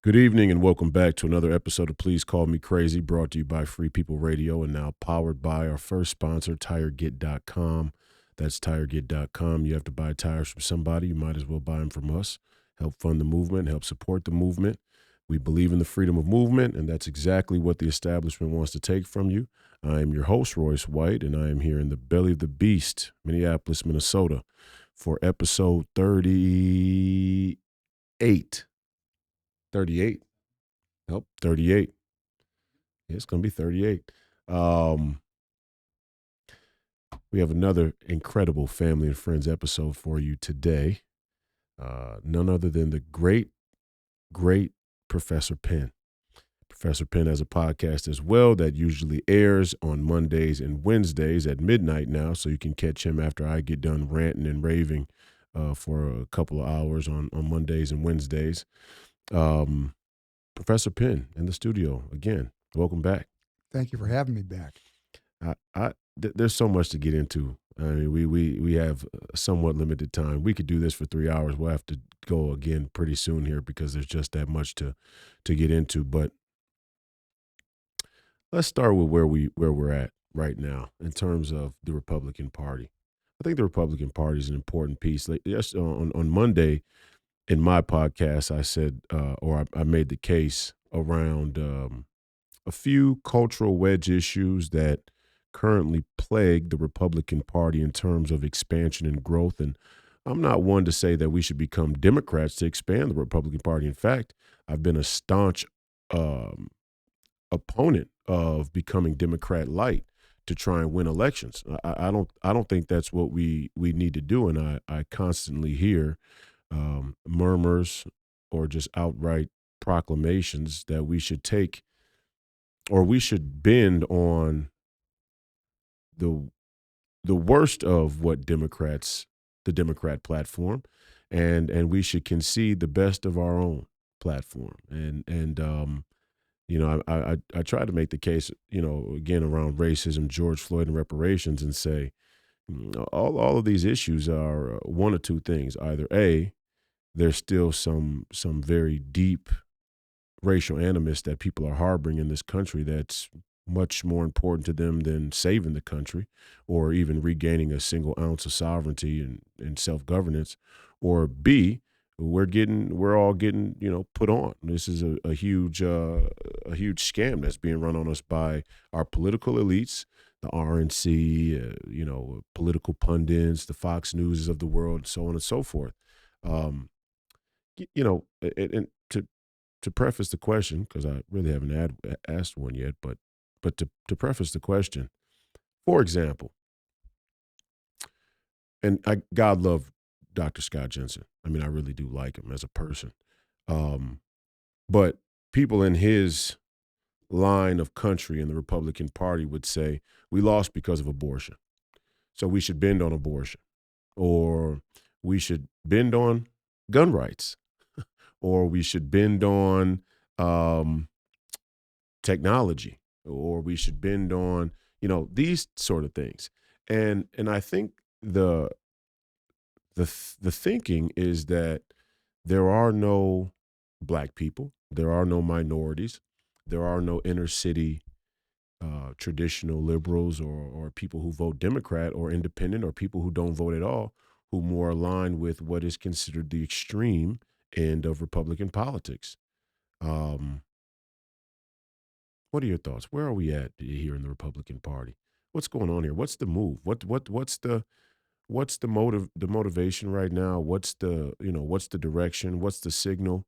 Good evening and welcome back to another episode of Please Call Me Crazy, brought to you by Free People Radio and now powered by our first sponsor, TireGet.com. That's TireGet.com. You have to buy tires from somebody. You might as well buy them from us. Help fund the movement, help support the movement. We believe in the freedom of movement, and that's exactly what the establishment wants to take from you. I am your host, Royce White, and I am here in the belly of the beast, Minneapolis, Minnesota, for episode 38. 38. Nope, 38. Yeah, it's going to be 38. Um, we have another incredible family and friends episode for you today. None other than the great Professor Penn. Professor Penn has a podcast as well that usually airs on Mondays and Wednesdays at midnight now, so you can catch him after I get done ranting and raving for a couple of hours on Mondays and Wednesdays. Professor Penn in the studio again. Welcome back. Thank you for having me back. There's so much to get into. I mean, we have somewhat limited time. We could do this for 3 hours. We'll have to go again pretty soon here because there's just that much to get into. But let's start with where we're at right now in terms of the Republican Party. I think the Republican Party is an important piece. Like yes, on Monday in my podcast, I said, I made the case around a few cultural wedge issues that currently plague the Republican Party in terms of expansion and growth. And I'm not one to say that we should become Democrats to expand the Republican Party. In fact, I've been a staunch um, opponent of becoming Democrat light to try and win elections. I don't think that's what we need to do. And I constantly hear murmurs or just outright proclamations that we should take or we should bend on the worst of what the Democrat platform, and we should concede the best of our own platform. And I try to make the case, again around racism, George Floyd, and reparations, and say all of these issues are one of two things: either A, there's still some very deep racial animus that people are harboring in this country that's much more important to them than saving the country or even regaining a single ounce of sovereignty and self-governance, or B, we're all getting put on. This is a huge scam that's being run on us by our political elites, the RNC, political pundits, the Fox Newses of the world, so on and so forth. um, and to preface the question, because I really haven't asked one yet, but to preface the question, for example, and God love Dr. Scott Jensen. I mean, I really do like him as a person. Um, but people in his line of country in the Republican Party would say, we lost because of abortion. So we should bend on abortion, or we should bend on gun rights, or we should bend on technology, or we should bend on these sort of things. And I think the thinking is that there are no black people, there are no minorities, there are no inner city traditional liberals or people who vote Democrat or independent or people who don't vote at all, who more align with what is considered the extreme end of Republican politics. Um, what are your thoughts? Where are we at here in the Republican Party? What's going on here? What's the move? What's the motivation right now? What's the direction? What's the signal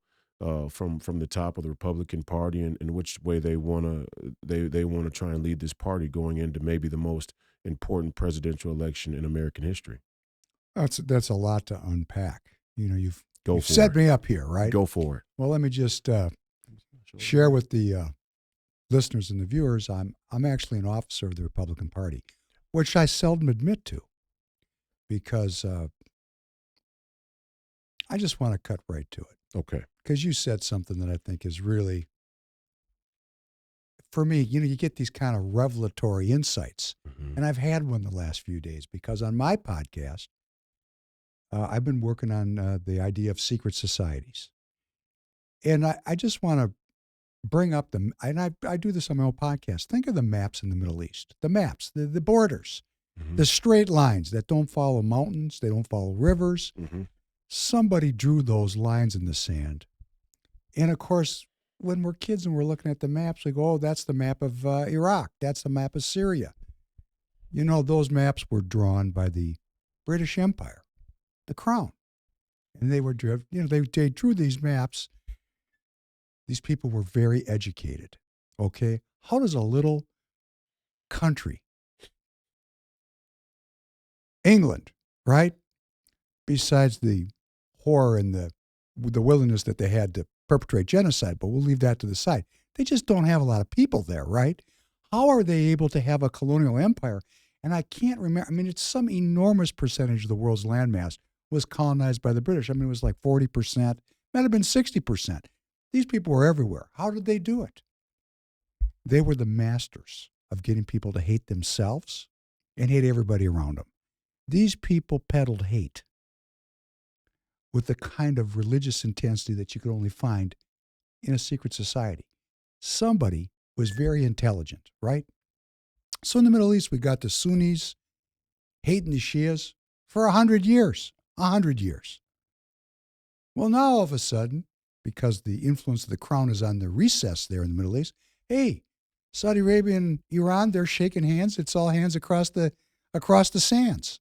from the top of the Republican Party, and which way they want to try and lead this party going into maybe the most important presidential election in American history? That's a lot to unpack. You've Go you've for set it. me up here, right? Go for it. Well, let me just share with the listeners and the viewers. I'm actually an officer of the Republican Party, which I seldom admit to, because I just want to cut right to it. Okay. Because you said something that I think is really, for me, you get these kind of revelatory insights, Hmm. and I've had one the last few days because on my podcast, I've been working on the idea of secret societies. And I just want to bring up and I do this on my own podcast. Think of the maps in the Middle East, the maps, the borders, the straight lines that don't follow mountains, they don't follow rivers. Somebody drew those lines in the sand. And of course, when we're kids and we're looking at the maps, we go, oh, that's the map of Iraq. That's the map of Syria. You know, those maps were drawn by the British Empire, the Crown. And they were driven, they drew these maps. These people were very educated. Okay. How does a little country, England, right? Besides the horror and the willingness that they had to perpetrate genocide, but we'll leave that to the side. They just don't have a lot of people there, right? How are they able to have a colonial empire? And I can't remember. I mean, it's some enormous percentage of the world's landmass was colonized by the British. I mean, it was like 40%, might have been 60%. These people were everywhere. How did they do it? They were the masters of getting people to hate themselves and hate everybody around them. These people peddled hate with the kind of religious intensity that you could only find in a secret society. Somebody was very intelligent, right? So in the Middle East, we got the Sunnis hating the Shias for 100 years. 100 years. Well, now all of a sudden, because the influence of the Crown is on the recess there in the Middle East, hey, Saudi Arabia and Iran, they're shaking hands. It's all hands across the sands.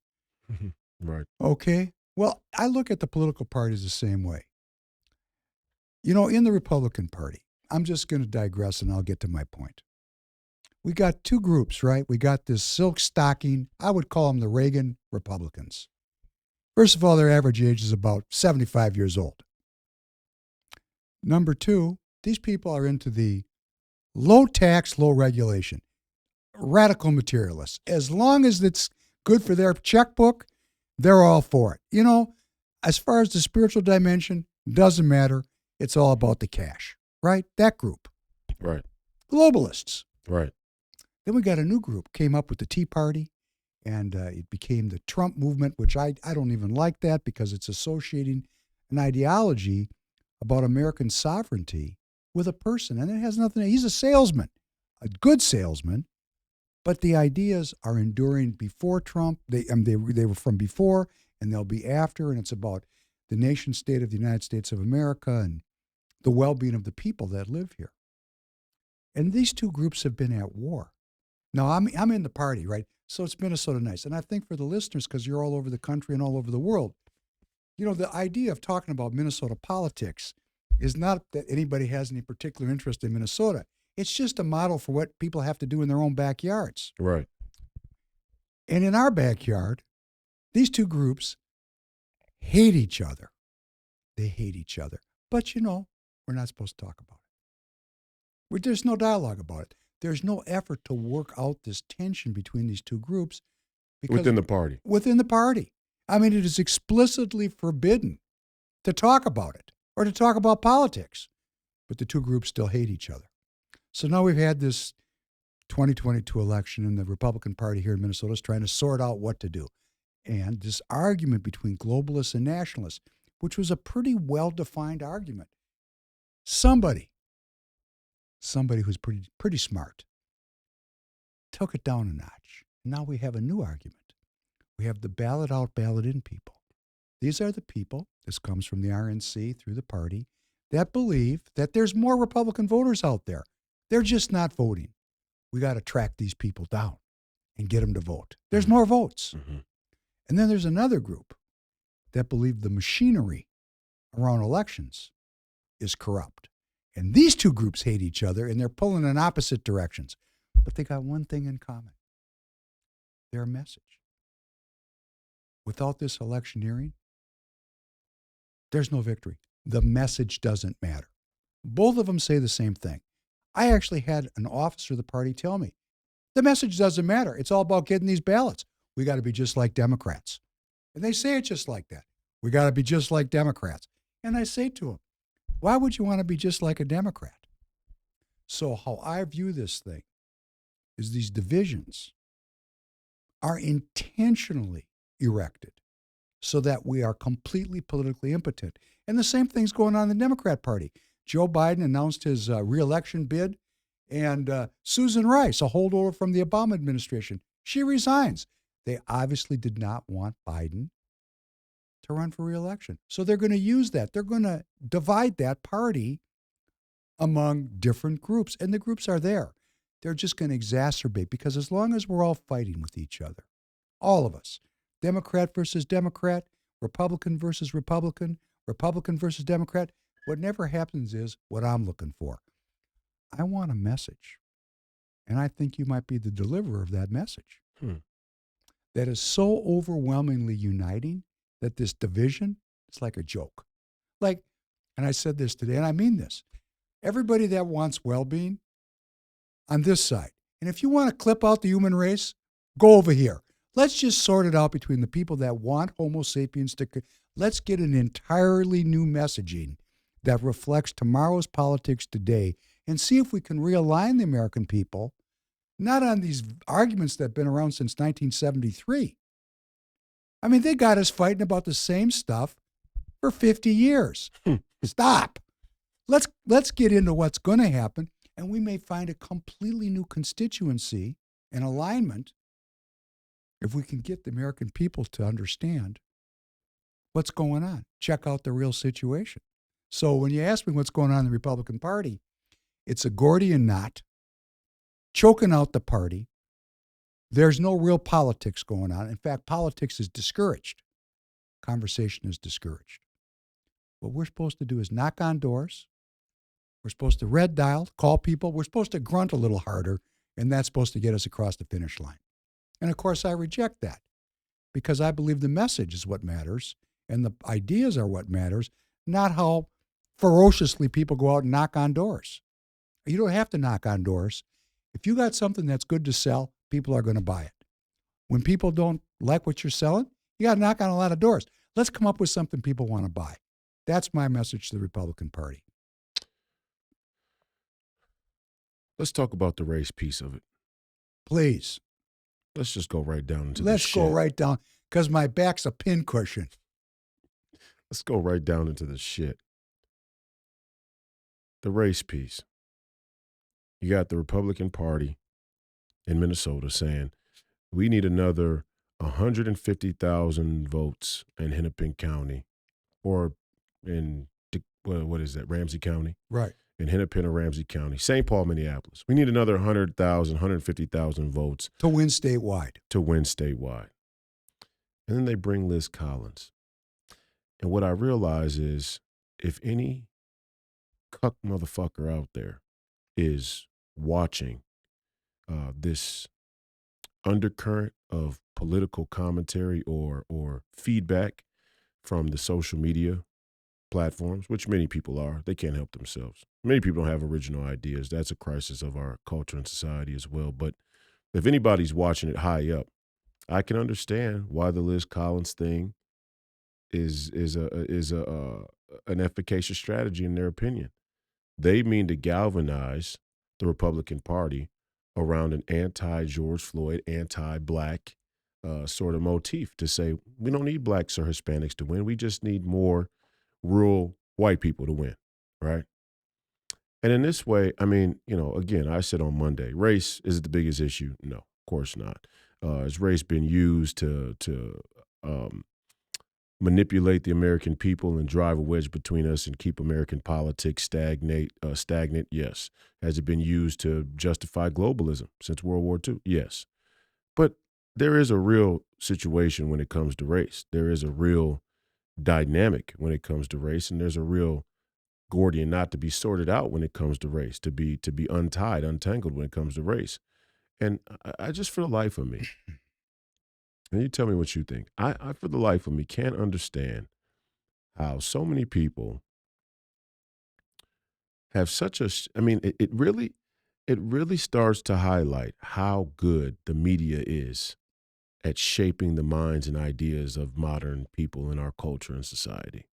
Right. Okay. Well, I look at the political parties the same way. You know, in the Republican Party, I'm just going to digress and I'll get to my point. We got two groups, right? We got this silk stocking, I would call them the Reagan Republicans. First of all, their average age is about 75 years old. Number two, these people are into the low tax, low regulation, radical materialists. As long as it's good for their checkbook, they're all for it. You know, as far as the spiritual dimension, doesn't matter. It's all about the cash, right? That group. Right. Globalists. Right. Then we got a new group, came up with the Tea Party, and it became the Trump movement, which I don't even like that because it's associating an ideology about American sovereignty with a person. And it has nothing, he's a salesman, a good salesman, but the ideas are enduring before Trump. They were from before and they'll be after, and it's about the nation state of the United States of America and the well-being of the people that live here. And these two groups have been at war. Now, I'm in the party, right? So it's Minnesota nice. And I think for the listeners, because you're all over the country and all over the world, you know, the idea of talking about Minnesota politics is not that anybody has any particular interest in Minnesota. It's just a model for what people have to do in their own backyards. Right. And in our backyard, these two groups hate each other. They hate each other. But, you know, we're not supposed to talk about it. There's no dialogue about it. There's no effort to work out this tension between these two groups. Within the party. Within the party. I mean, it is explicitly forbidden to talk about it or to talk about politics. But the two groups still hate each other. So now we've had this 2022 election, and the Republican Party here in Minnesota is trying to sort out what to do. And this argument between globalists and nationalists, which was a pretty well-defined argument. Somebody who's pretty smart took it down a notch. Now we have a new argument. We have the ballot out, ballot in people. These are the people, this comes from the RNC through the party, that believe that there's more Republican voters out there. They're just not voting. We got to track these people down and get them to vote. There's more votes. Mm-hmm. And then there's another group that believe the machinery around elections is corrupt. And these two groups hate each other, and they're pulling in opposite directions. But they got one thing in common. Their message. Without this electioneering, there's no victory. The message doesn't matter. Both of them say the same thing. I actually had an officer of the party tell me, the message doesn't matter. It's all about getting these ballots. We got to be just like Democrats. And they say it just like that. We got to be just like Democrats. And I say to them, why would you want to be just like a Democrat? So how I view this thing is these divisions are intentionally erected so that we are completely politically impotent. And the same thing's going on in the Democrat Party. Joe Biden announced his reelection bid, and Susan Rice, a holdover from the Obama administration, she resigns. They obviously did not want Biden to run for reelection. So they're going to use that. They're going to divide that party among different groups, and the groups are there. They're just going to exacerbate, because as long as we're all fighting with each other, all of us, Democrat versus Democrat, Republican versus Republican, Republican versus Democrat, what never happens is what I'm looking for. I want a message, and I think you might be the deliverer of that message. That is so overwhelmingly uniting that this division is like a joke. Like, and I said this today, and I mean this, everybody that wants well-being on this side. And if you want to clip out the human race, go over here. Let's just sort it out between the people that want Homo sapiens to. Let's get an entirely new messaging that reflects tomorrow's politics today, and see if we can realign the American people, not on these arguments that have been around since 1973. I mean, they got us fighting about the same stuff for 50 years. Stop. Let's get into what's going to happen, and we may find a completely new constituency and alignment if we can get the American people to understand what's going on, check out the real situation. So when you ask me what's going on in the Republican Party, it's a Gordian knot, choking out the party. There's no real politics going on. In fact, politics is discouraged. Conversation is discouraged. What we're supposed to do is knock on doors. We're supposed to red dial, call people. We're supposed to grunt a little harder, and that's supposed to get us across the finish line. And of course, I reject that, because I believe the message is what matters and the ideas are what matters, not how ferociously people go out and knock on doors. You don't have to knock on doors. If you got something that's good to sell, people are going to buy it. When people don't like what you're selling, you got to knock on a lot of doors. Let's come up with something people want to buy. That's my message to the Republican Party. Let's talk about the race piece of it. Please. Let's just go right down into Let's the shit. go right down, because my back's a pincushion. Let's go right down into the shit. The race piece. You got the Republican Party in Minnesota saying, we need another 150,000 votes in Hennepin County, or in, what is that, Ramsey County? Right. In Hennepin or Ramsey County, St. Paul, Minneapolis. We need another 100,000, 150,000 votes. To win statewide. And then they bring Liz Collins. And what I realize is, if any cuck motherfucker out there is watching this undercurrent of political commentary or feedback from the social media platforms, which many people are, they can't help themselves. Many people don't have original ideas. That's a crisis of our culture and society as well. But if anybody's watching it high up, I can understand why the Liz Collins thing is an efficacious strategy in their opinion. They mean to galvanize the Republican Party around an anti-George Floyd, anti-black sort of motif, to say, we don't need blacks or Hispanics to win. We just need more rural white people to win, right? And in this way, I mean, again, I said on Monday, race is the biggest issue. No, of course not. Has race been used to manipulate the American people and drive a wedge between us and keep American politics stagnant? Yes. Has it been used to justify globalism since World War II? Yes. But there is a real situation when it comes to race. There is a real dynamic when it comes to race, and there's a real Gordian knot to be sorted out when it comes to race, to be untangled when it comes to race. And I just, for the life of me, and you tell me what you think, I for the life of me can't understand how so many people have such a, it really starts to highlight how good the media is at shaping the minds and ideas of modern people in our culture and society.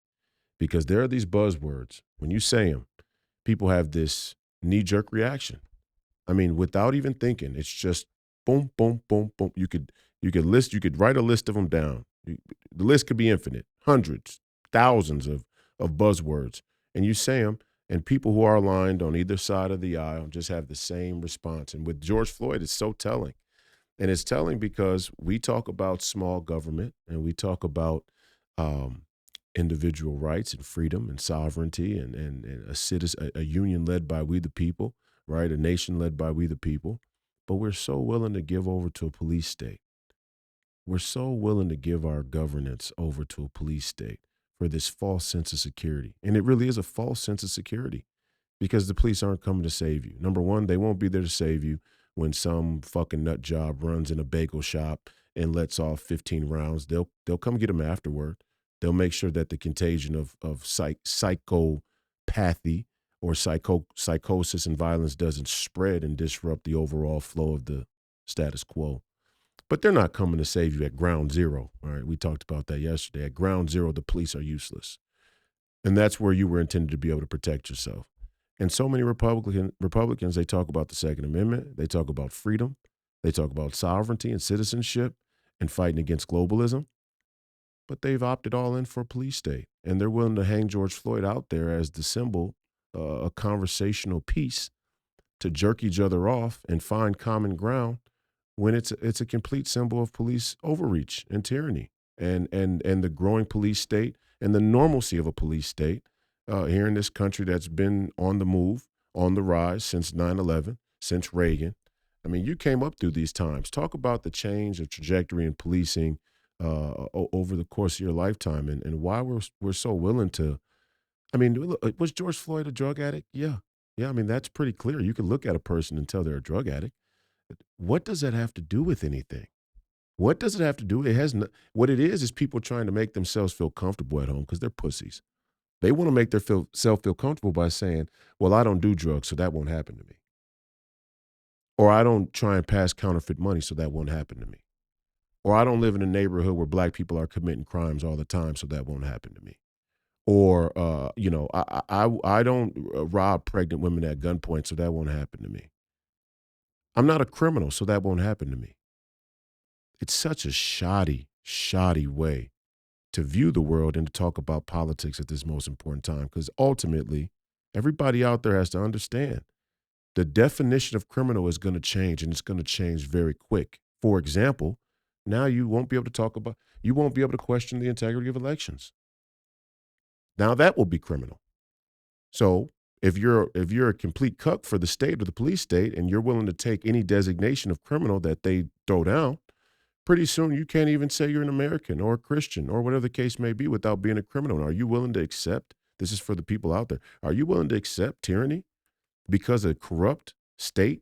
Because there are these buzzwords, when you say them, people have this knee-jerk reaction. I mean, without even thinking, it's just boom, boom, boom, boom. You could write a list of them down. The list could be infinite, hundreds, thousands of buzzwords. And you say them, And people who are aligned on either side of the aisle just have the same response. And with George Floyd, it's so telling. And it's telling because we talk about small government and we talk about um, individual rights and freedom and sovereignty and a citizen, a union led by we the people, right? A nation led by we the people. But we're so willing to give over to a police state. We're so willing to give our governance over to a police state for this false sense of security. And it really is a false sense of security because the police aren't coming to save you. Number one, they won't be there to save you when some fucking nut job runs in a bagel shop and lets off 15 rounds. They'll come get them afterward. They'll make sure that the contagion of psychopathy or psychosis and violence doesn't spread and disrupt the overall flow of the status quo. But they're not coming to save you at ground zero. All right, we talked about that yesterday. At ground zero, the police are useless. And that's where you were intended to be able to protect yourself. And so many Republicans, they talk about the Second Amendment, they talk about freedom, they talk about sovereignty and citizenship and fighting against globalism, but they've opted all in for a police state. And they're willing to hang George Floyd out there as the symbol, a conversational piece to jerk each other off and find common ground when it's a complete symbol of police overreach and tyranny and the growing police state and the normalcy of a police state here in this country that's been on the move, on the rise since 9/11, since Reagan. I mean, you came up through these times. Talk about the change of trajectory in policing over the course of your lifetime and why we're so willing to. I mean, was George Floyd a drug addict? Yeah. Yeah, I mean, that's pretty clear. You can look at a person and tell they're a drug addict. What does that have to do with anything? What does it have to do? It has no, what it is people trying to make themselves feel comfortable at home because they're pussies. They want to make their self feel comfortable by saying, "Well, I don't do drugs, so that won't happen to me," or "I don't try and pass counterfeit money, so that won't happen to me," or "I don't live in a neighborhood where black people are committing crimes all the time, so that won't happen to me." Or, I don't rob pregnant women at gunpoint, so that won't happen to me. I'm not a criminal, so that won't happen to me. It's such a shoddy, shoddy way to view the world and to talk about politics at this most important time. Because ultimately, everybody out there has to understand the definition of criminal is going to change and it's going to change very quick. For example, now you won't be able to you won't be able to question the integrity of elections. Now that will be criminal. So if you're a complete cuck for the state or the police state and you're willing to take any designation of criminal that they throw down, pretty soon you can't even say you're an American or a Christian or whatever the case may be without being a criminal. And are you willing to accept? This is for the people out there. Are you willing to accept tyranny because a corrupt state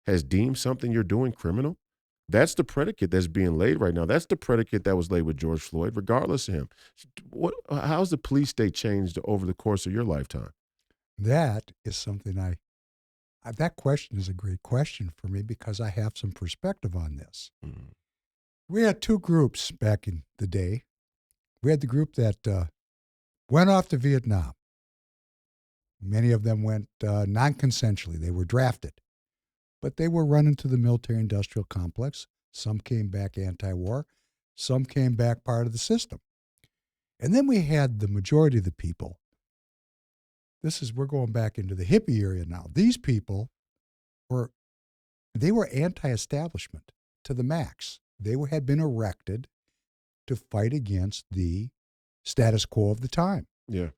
has deemed something you're doing criminal? That's the predicate that's being laid right now. That's the predicate that was laid with George Floyd, regardless of him. How's the police state changed over the course of your lifetime? That is something that question is a great question for me because I have some perspective on this. Mm. We had two groups back in the day. We had the group that went off to Vietnam. Many of them went non-consensually. They were drafted, but they were run into the military-industrial complex. Some came back anti-war. Some came back part of the system. And then we had the majority of the people. We're going back into the hippie area now. These people were anti-establishment to the max. They had been erected to fight against the status quo of the time. Yeah.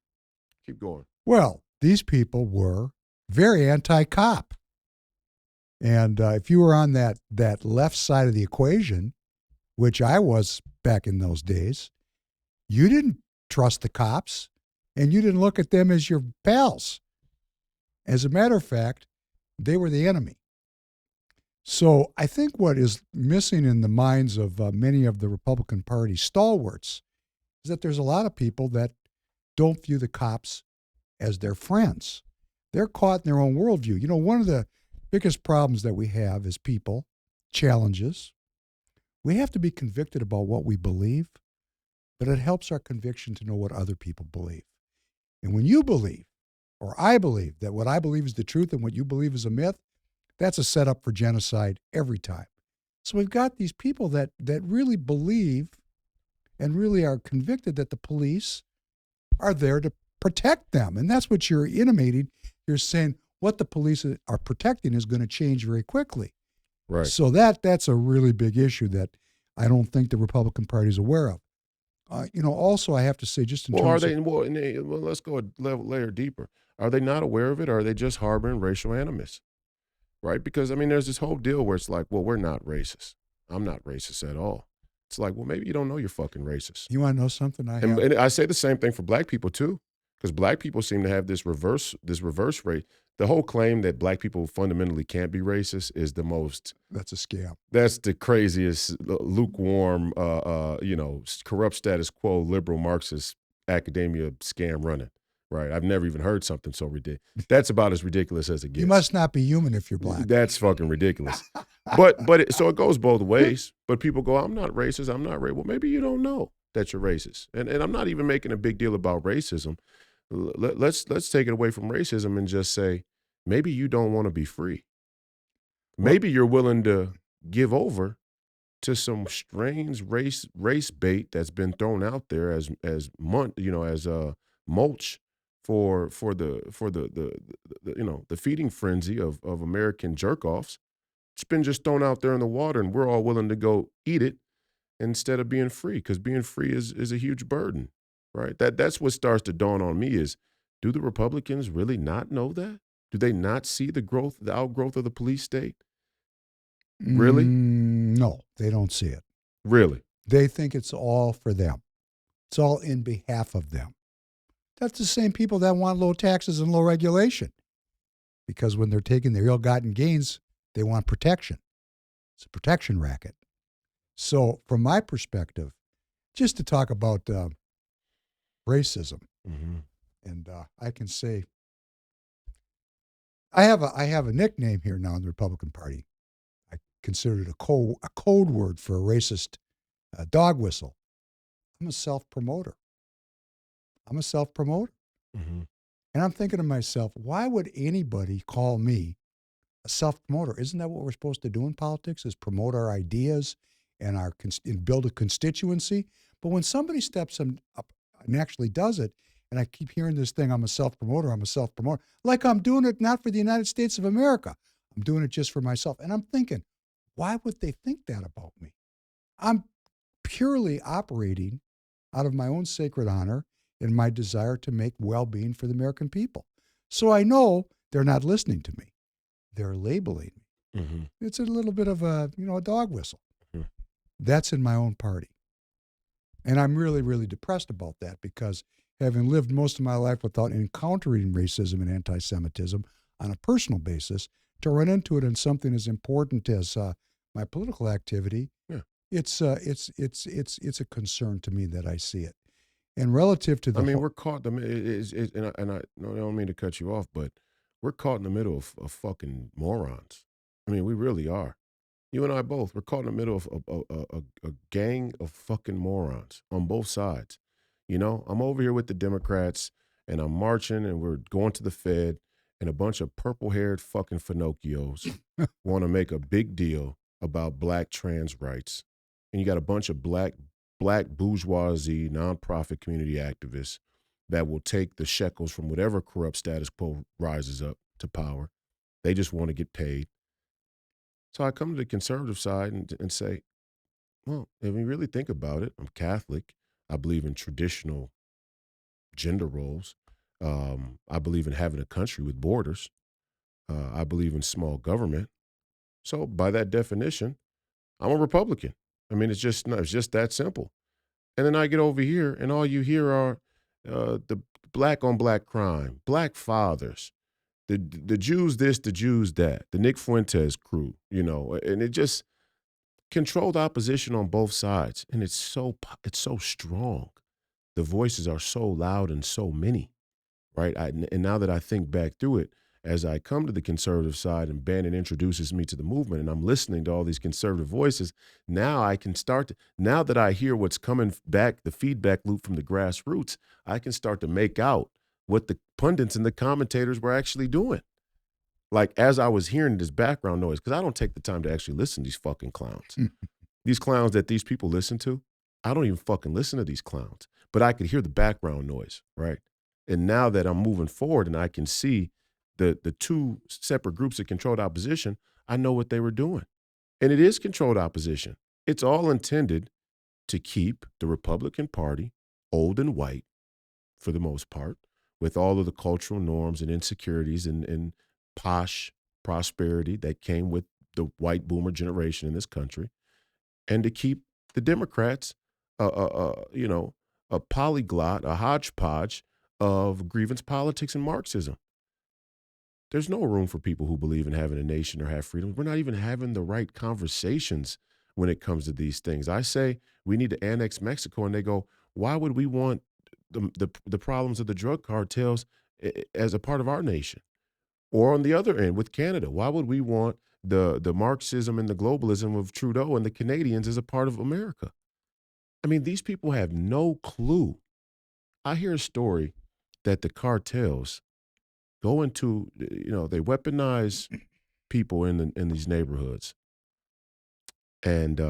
Keep going. Well, these people were very anti-cop. And if you were on that left side of the equation, which I was back in those days, you didn't trust the cops and you didn't look at them as your pals. As a matter of fact, they were the enemy. So I think what is missing in the minds of many of the Republican Party stalwarts is that there's a lot of people that don't view the cops as their friends. They're caught in their own worldview. You know, one of the biggest problems that we have as people, challenges, we have to be convicted about what we believe, but it helps our conviction to know what other people believe. And when you believe, or I believe, that what I believe is the truth and what you believe is a myth, that's a setup for genocide every time. So we've got these people that really believe and really are convicted that the police are there to protect them. And that's what you're intimating. You're saying what the police are protecting is going to change very quickly. Right. So that's a really big issue that I don't think the Republican Party is aware of. Also I have to say, just in Well, are terms they? of, Well, let's go a layer deeper. Are they not aware of it, or are they just harboring racial animus? Right? Because I mean, there's this whole deal where it's like, well, we're not racist. I'm not racist at all. It's like, well, maybe you don't know you're fucking racist. you want to know something I have? And I say the same thing for black people too, because black people seem to have this reverse rate. The whole claim that black people fundamentally can't be racist is the most. That's a scam. That's the craziest, lukewarm, corrupt status quo, liberal Marxist academia scam running. Right? I've never even heard something so ridiculous. That's about as ridiculous as it gets. You must not be human if you're black. That's fucking ridiculous. So it goes both ways. But people go, I'm not racist. I'm not racist. Well, maybe you don't know that you're racist. And I'm not even making a big deal about racism. Let's take it away from racism and just say, maybe you don't want to be free. Maybe you're willing to give over to some strange race bait that's been thrown out there as mulch for the feeding frenzy of American jerk offs. It's been just thrown out there in the water, and we're all willing to go eat it instead of being free, because being free is a huge burden, right? That's what starts to dawn on me is, do the Republicans really not know that? Do they not see the outgrowth of the police state? Really? No, they don't see it. Really? They think it's all for them. It's all in behalf of them. That's the same people that want low taxes and low regulation. Because when they're taking their ill-gotten gains, they want protection. It's a protection racket. So from my perspective, just to talk about racism, and I can say, I have a nickname here now in the Republican Party. I consider it a code word for a racist dog whistle. I'm a self-promoter. And I'm thinking to myself, why would anybody call me a self-promoter? Isn't that what we're supposed to do in politics, is promote our ideas and build a constituency? But when somebody steps up and actually does it, and I keep hearing this thing, I'm a self-promoter, like I'm doing it not for the United States of America. I'm doing it just for myself. And I'm thinking, why would they think that about me? I'm purely operating out of my own sacred honor and my desire to make well-being for the American people. So I know they're not listening to me. They're labeling me. Mm-hmm. It's a little bit of a dog whistle. Mm-hmm. That's in my own party. And I'm really, really depressed about that, because having lived most of my life without encountering racism and anti-Semitism on a personal basis, to run into it in something as important as my political activity, it's a concern to me that I see it. And relative to we're caught. And I don't mean to cut you off, but we're caught in the middle of fucking morons. I mean, we really are. You and I both. We're caught in the middle of a gang of fucking morons on both sides. I'm over here with the Democrats, and I'm marching, and we're going to the Fed, and a bunch of purple-haired fucking Finocchios want to make a big deal about black trans rights. And you got a bunch of black bourgeoisie, nonprofit community activists that will take the shekels from whatever corrupt status quo rises up to power. They just want to get paid. So I come to the conservative side and say, well, if we really think about it, I'm Catholic. I believe in traditional gender roles. I believe in having a country with borders. I believe in small government. So by that definition, I'm a Republican. I mean, it's just that simple. And then I get over here, and all you hear are the black on black crime, black fathers, the Jews this, the Jews that, the Nick Fuentes crew, and it just controlled opposition on both sides, and it's so strong. The voices are so loud and so many, right? And now that I think back through it, as I come to the conservative side and Bannon introduces me to the movement, and I'm listening to all these conservative voices, now I can now that I hear what's coming back, the feedback loop from the grassroots, I can start to make out what the pundits and the commentators were actually doing. Like, as I was hearing this background noise, because I don't take the time to actually listen to these fucking clowns. These clowns that these people listen to, I don't even fucking listen to these clowns. But I could hear the background noise, right? And now that I'm moving forward and I can see the two separate groups that controlled opposition, I know what they were doing. And it is controlled opposition. It's all intended to keep the Republican Party old and white for the most part, with all of the cultural norms and insecurities and posh prosperity that came with the white boomer generation in this country, and to keep the Democrats, a polyglot, a hodgepodge of grievance politics and Marxism. There's no room for people who believe in having a nation or have freedom. We're not even having the right conversations when it comes to these things. I say we need to annex Mexico, and they go, why would we want the problems of the drug cartels as a part of our nation? Or on the other end with Canada, why would we want the Marxism and the globalism of Trudeau and the Canadians as a part of America? I mean, these people have no clue. I hear a story that the cartels go into, they weaponize people in these neighborhoods, and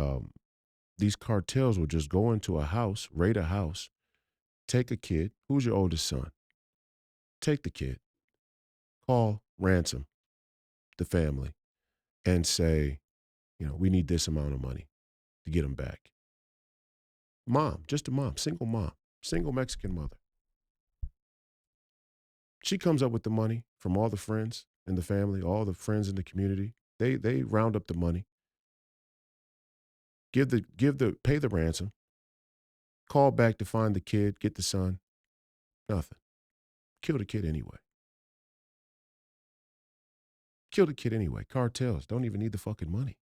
these cartels will just go into a house, raid a house, take a kid. Who's your oldest son? Take the kid, call ransom the family, and say, we need this amount of money to get him back. Mom, just a mom, single Mexican mother. She comes up with the money from all the friends in the family, all the friends in the community. They round up the money, pay the ransom, call back to find the kid, get the son. Nothing. Kill the kid anyway. Cartels don't even need the fucking money.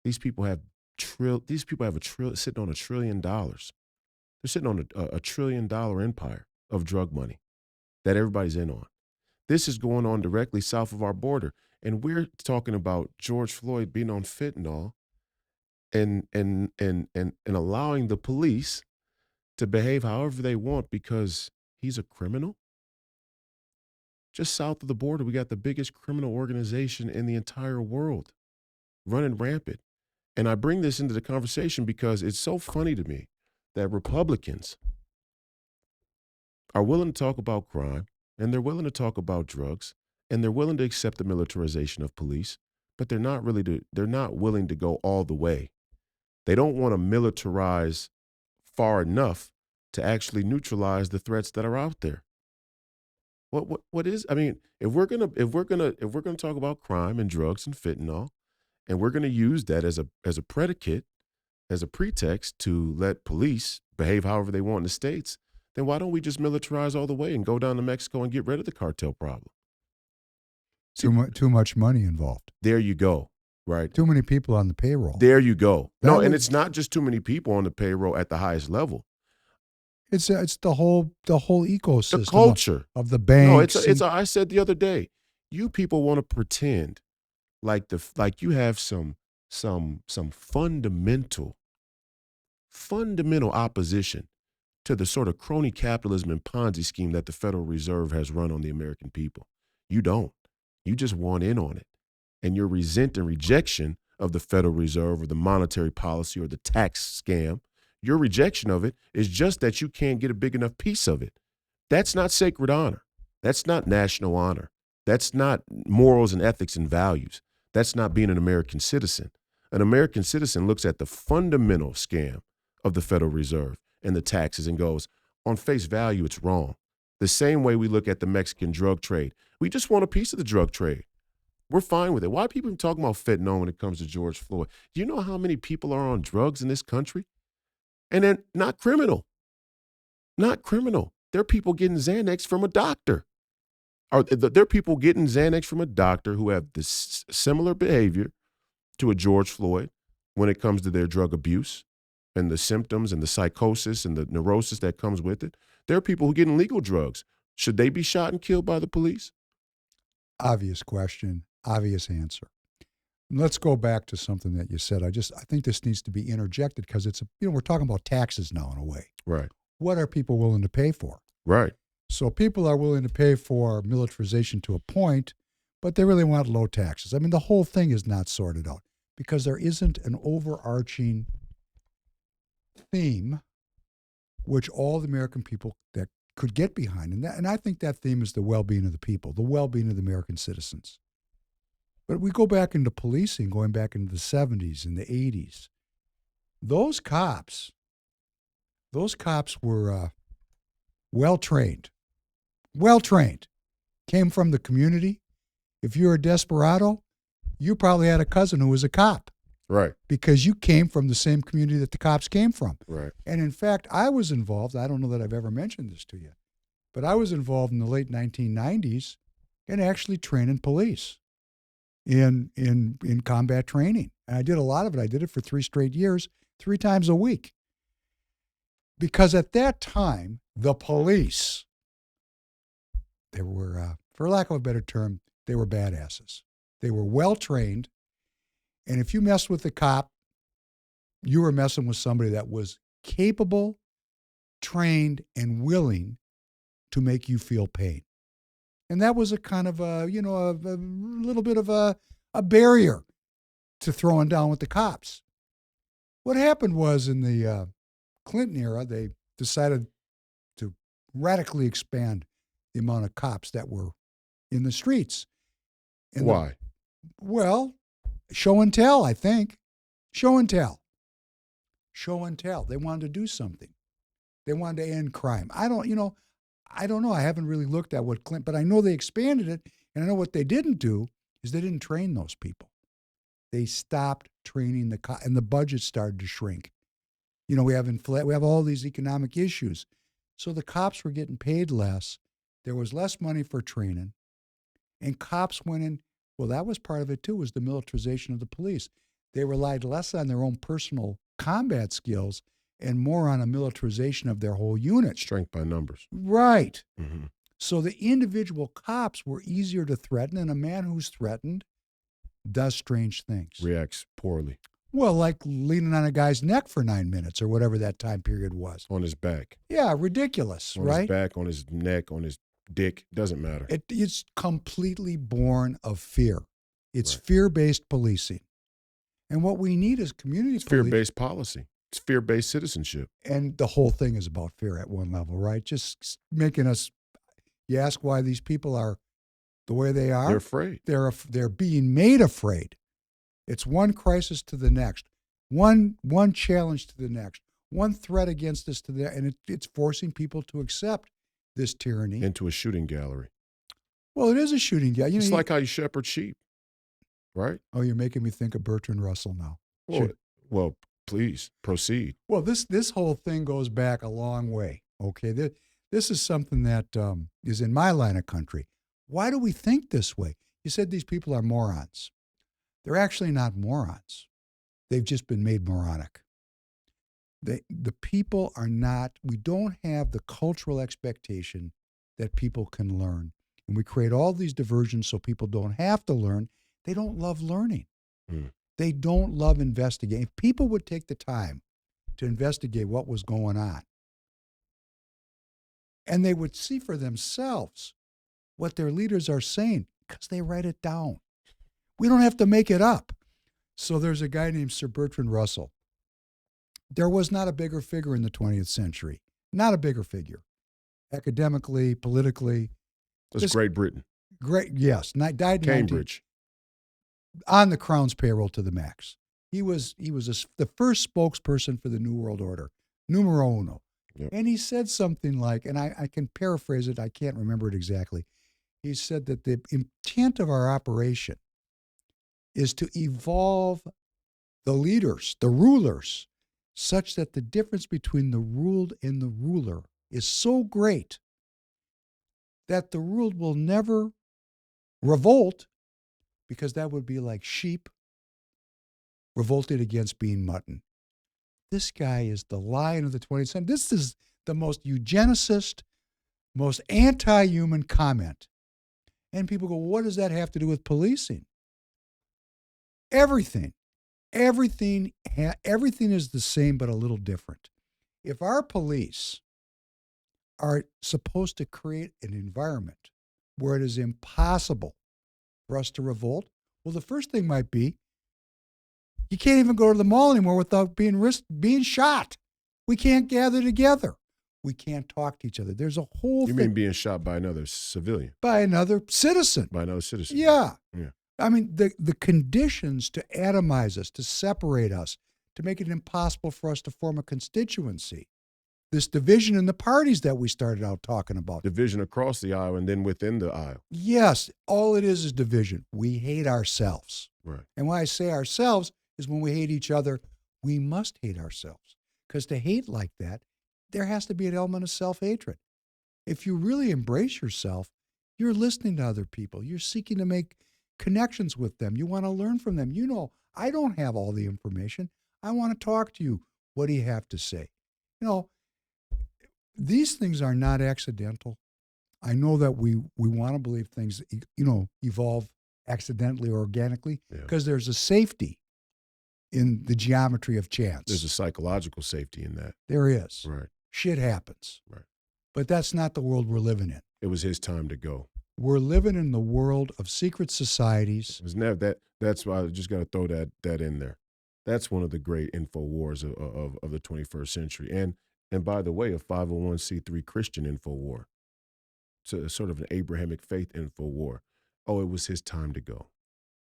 These people have sitting on $1 trillion. They're sitting on a $1 trillion empire of drug money that everybody's in on. This is going on directly south of our border. And we're talking about George Floyd being on fentanyl and allowing the police to behave however they want because he's a criminal. Just south of the border, we got the biggest criminal organization in the entire world running rampant. And I bring this into the conversation because it's so funny to me that Republicans are willing to talk about crime, and they're willing to talk about drugs, and they're willing to accept the militarization of police, but they're not willing to go all the way. They don't want to militarize far enough to actually neutralize the threats that are out there. What is, I mean, if we're gonna talk about crime and drugs and fentanyl, and we're gonna use that as a predicate, as a pretext to let police behave however they want in the States, then why don't we just militarize all the way and go down to Mexico and get rid of the cartel problem? See, Too much money involved. there you go, right? Too many people on the payroll. There you go. That And would- it's not just too many people on the payroll at the highest level. It's the whole ecosystem. The culture. of the banks. No, I said the other day, you people want to pretend like you have some fundamental opposition to the sort of crony capitalism and Ponzi scheme that the Federal Reserve has run on the American people. You don't. You just want in on it. And your resent and rejection of the Federal Reserve or the monetary policy or the tax scam, your rejection of it is just that you can't get a big enough piece of it. That's not sacred honor. That's not national honor. That's not morals and ethics and values. That's not being an American citizen. An American citizen looks at the fundamental scam of the Federal Reserve and the taxes and goes, on face value, it's wrong. The same way we look at the Mexican drug trade. We just want a piece of the drug trade. We're fine with it. Why are people talking about fentanyl when it comes to George Floyd? Do you know how many people are on drugs in this country? And then not criminal. Not criminal. There are people getting Xanax from a doctor. There are people getting Xanax from a doctor who have this similar behavior to a George Floyd when it comes to their drug abuse and the symptoms and the psychosis and the neurosis that comes with it. There are people who get illegal drugs. Should they be shot and killed by the police? Obvious question, obvious answer. Let's go back to something that you said. I think this needs to be interjected because we're talking about taxes now in a way. Right. What are people willing to pay for? Right. So people are willing to pay for militarization to a point, but they really want low taxes. I mean, the whole thing is not sorted out because there isn't an overarching theme which all the American people that could get behind. And I think that theme is the well-being of the people, the well-being of the American citizens. But we go back into policing, going back into the 70s and the 80s. Those cops were well-trained, came from the community. If you're a desperado, you probably had a cousin who was a cop. Right. Because you came from the same community that the cops came from. Right. And in fact, I was involved, I don't know that I've ever mentioned this to you, but I was involved in the late 1990s in actually training police in combat training. And I did a lot of it. I did it for 3 straight years, 3 times a week. Because at that time, the police, they were, for lack of a better term, they were badasses. They were well-trained. And if you messed with the cop, you were messing with somebody that was capable, trained, and willing to make you feel pain. And that was a kind of a little bit of a barrier to throwing down with the cops. What happened was in the Clinton era, they decided to radically expand the amount of cops that were in the streets. And why? Show and tell, I think. Show and tell. They wanted to do something. They wanted to end crime. I don't know. I haven't really looked at what Clinton, but I know they expanded it, and I know what they didn't do is they didn't train those people. They stopped training and the budget started to shrink. We have all these economic issues. So the cops were getting paid less. There was less money for training, and cops went in. Well, that was part of it, too, was the militarization of the police. They relied less on their own personal combat skills and more on a militarization of their whole unit. Strength by numbers. Right. Mm-hmm. So the individual cops were easier to threaten, and a man who's threatened does strange things. Reacts poorly. Well, like leaning on a guy's neck for 9 minutes or whatever that time period was. On his back. Yeah, ridiculous, on right? On his back, on his neck, on his dick, doesn't matter. It's completely born of fear. It's right. Fear-based policing. And what we need is community police. Fear-based policy. It's fear-based citizenship. And the whole thing is about fear at one level, right? Just making us, you ask why these people are the way they are. They're afraid. They're being made afraid. It's one crisis to the next, one challenge to the next, one threat against us to the, and it's forcing people to accept this tyranny. Into a shooting gallery. Well, it is a shooting gallery. It's like how you shepherd sheep, right? Oh, you're making me think of Bertrand Russell now. Well, please proceed. Well, this whole thing goes back a long way. Okay, this is something that is in my line of country. Why do we think this way? You said these people are morons. They're actually not morons. They've just been made moronic. The people are not, we don't have the cultural expectation that people can learn. And we create all these diversions so people don't have to learn. They don't love learning. They don't love investigating. If people would take the time to investigate what was going on, and they would see for themselves what their leaders are saying, because they write it down. We don't have to make it up. So there's a guy named Sir Bertrand Russell. There was not a bigger figure in the 20th century. Not a bigger figure. Academically, politically. That's Great Britain. Yes. Died in Cambridge. On the Crown's payroll to the max. He was the first spokesperson for the New World Order. Numero uno. Yep. And he said something like, and I can paraphrase it, I can't remember it exactly. He said that the intent of our operation is to evolve the leaders, the rulers, such that the difference between the ruled and the ruler is so great that the ruled will never revolt, because that would be like sheep revolted against being mutton. This guy is the lion of the 20th century. This is the most eugenicist, most anti-human comment. And people go, what does that have to do with policing? Everything. Everything is the same but a little different. If our police are supposed to create an environment where it is impossible for us to revolt, well, the first thing might be you can't even go to the mall anymore without being shot. We can't gather together. we can't talk to each other. There's a whole You thing mean being shot by another civilian, by another citizen. by another citizen? Yeah. Yeah. I mean, the conditions to atomize us, to separate us, to make it impossible for us to form a constituency. This division in the parties that we started out talking about. Division across the aisle and then within the aisle. Yes, all it is division. We hate ourselves. Right. And when I say ourselves is when we hate each other, we must hate ourselves. Because to hate like that, there has to be an element of self-hatred. If you really embrace yourself, you're listening to other people. You're seeking to make connections with them. You want to learn from them. You know, I don't have all the information. I want to talk to you. What do you have to say? You know, these things are not accidental. I know that we want to believe things, evolve accidentally or organically because there's a safety in the geometry of chance. There's a psychological safety in that. There is. Right. Shit happens. Right. But that's not the world we're living in. It was his time to go. We're living in the world of secret societies. That's why I just got to throw that in there. That's one of the great info wars of the 21st century. And by the way, a 501c3 Christian info war. So sort of an Abrahamic faith info war. Oh, it was his time to go.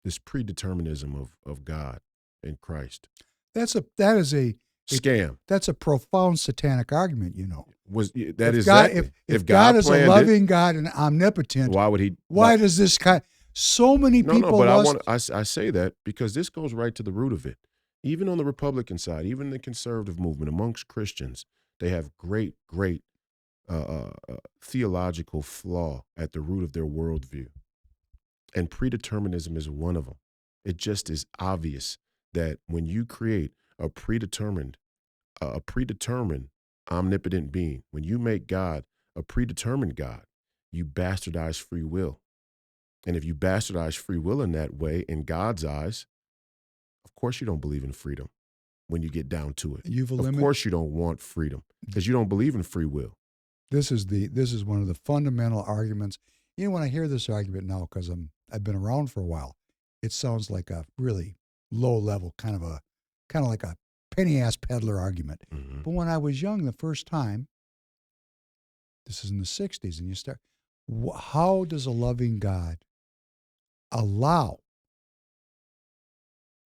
This predeterminism of God and Christ. That is a scam. That's a profound satanic argument, you know. If God is a loving God and omnipotent, why would he? Why does this kind? So many people. I say that because this goes right to the root of it. Even on the Republican side, even the conservative movement amongst Christians, they have great theological flaw at the root of their worldview, and predeterminism is one of them. It just is obvious that when you create a predetermined omnipotent being, when you make God a predetermined God, you bastardize free will. And if you bastardize free will in that way, in God's eyes, of course you don't believe in freedom when you get down to it. Of course you don't want freedom because you don't believe in free will. This is one of the fundamental arguments. You know, when I hear this argument now, because I've been around for a while, it sounds like a really low level, kind of like a penny ass peddler argument. Mm-hmm. But when I was young, the first time, this is in the 60s, and you start, how does a loving God allow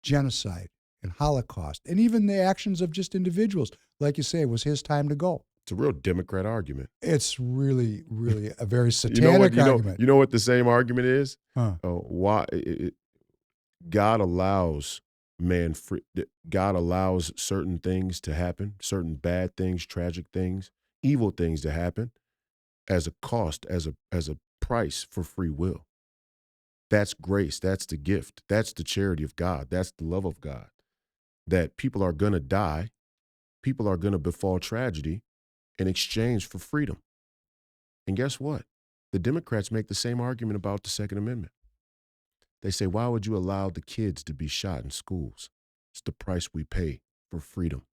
genocide and Holocaust and even the actions of just individuals? Like you say, it was his time to go. It's a real Democrat argument. It's really, really a very satanic argument. You know what the same argument is? Huh. Why God allows God allows certain things to happen, certain bad things, tragic things, evil things to happen as a cost, as a price for free will. That's grace. That's the gift. That's the charity of God. That's the love of God. That people are going to die. People are going to befall tragedy in exchange for freedom. And guess what? The Democrats make the same argument about the Second Amendment. They say, why would you allow the kids to be shot in schools? It's the price we pay for freedom.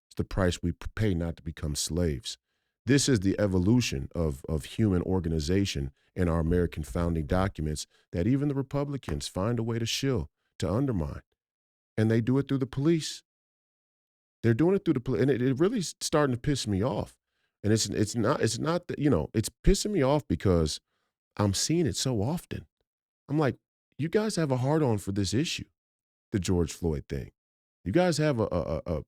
It's the price we pay not to become slaves. This is the evolution of human organization in our American founding documents that even the Republicans find a way to shill, to undermine. And they do it through the police. They're doing it through the police. And it really is starting to piss me off. And it's not that, it's pissing me off because I'm seeing it so often. I'm like, you guys have a hard-on for this issue, the George Floyd thing. You guys have a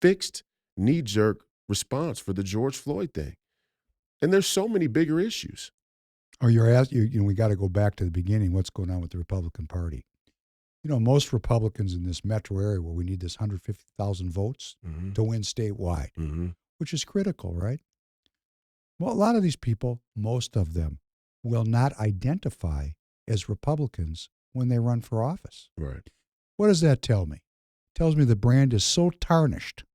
fixed knee-jerk response for the George Floyd thing. And there's so many bigger issues. Oh, we got to go back to the beginning. What's going on with the Republican Party? You know, most Republicans in this metro area where we need this 150,000 votes to win statewide, which is critical, right? Well, a lot of these people, most of them, will not identify as Republicans when they run for office. Right. What does that tell me? It tells me the brand is so tarnished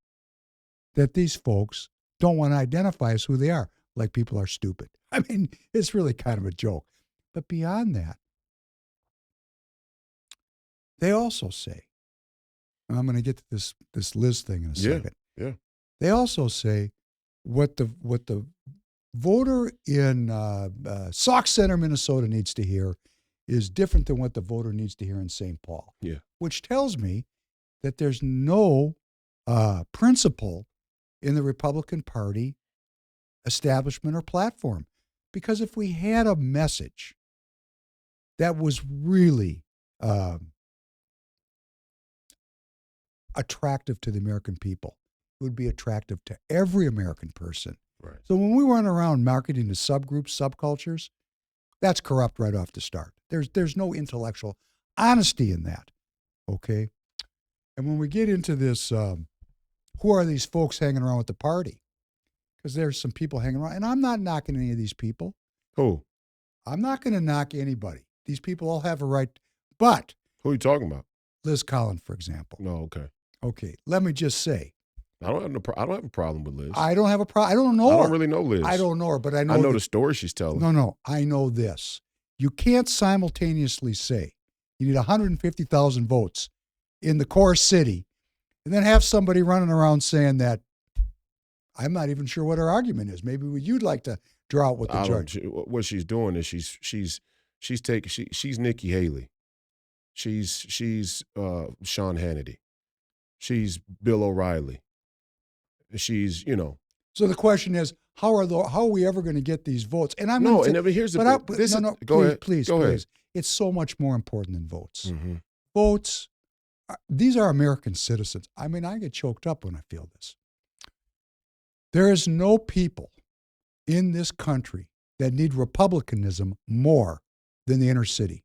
that these folks don't want to identify as who they are, like people are stupid. I mean, it's really kind of a joke. But beyond that, they also say, and I'm going to get to this Liz thing in a second. Yeah. They also say what the voter in Sauk Center, Minnesota needs to hear is different than what the voter needs to hear in St. Paul. Yeah. Which tells me that there's no principle in the Republican Party establishment or platform. Because if we had a message that was really attractive to the American people, it would be attractive to every American person. Right. So when we run around marketing to subgroups, subcultures, that's corrupt right off the start. There's no intellectual honesty in that. Okay. And when we get into this, who are these folks hanging around with the party? Because there's some people hanging around, and I'm not knocking any of these people. Who? I'm not going to knock anybody. These people all have a right. But Who are you talking about? Liz Collin, for example. No, okay. Okay, let me just say, I don't have a problem with Liz. I don't have a problem. I don't know her. I don't really know Liz. I don't know her, but I know. I know the story she's telling. No. I know this. You can't simultaneously say you need 150,000 votes in the core city and then have somebody running around saying that I'm not even sure what her argument is. Maybe you'd like to draw out with the judge. What she's doing is she's Nikki Haley. She's Sean Hannity. She's Bill O'Reilly. She's, So the question is, how are we ever going to get these votes? And I'm no, say, and here's the but thing. Go ahead. Please. It's so much more important than votes. Mm-hmm. Votes. These are American citizens. I mean, I get choked up when I feel this. There is no people in this country that need republicanism more than the inner city.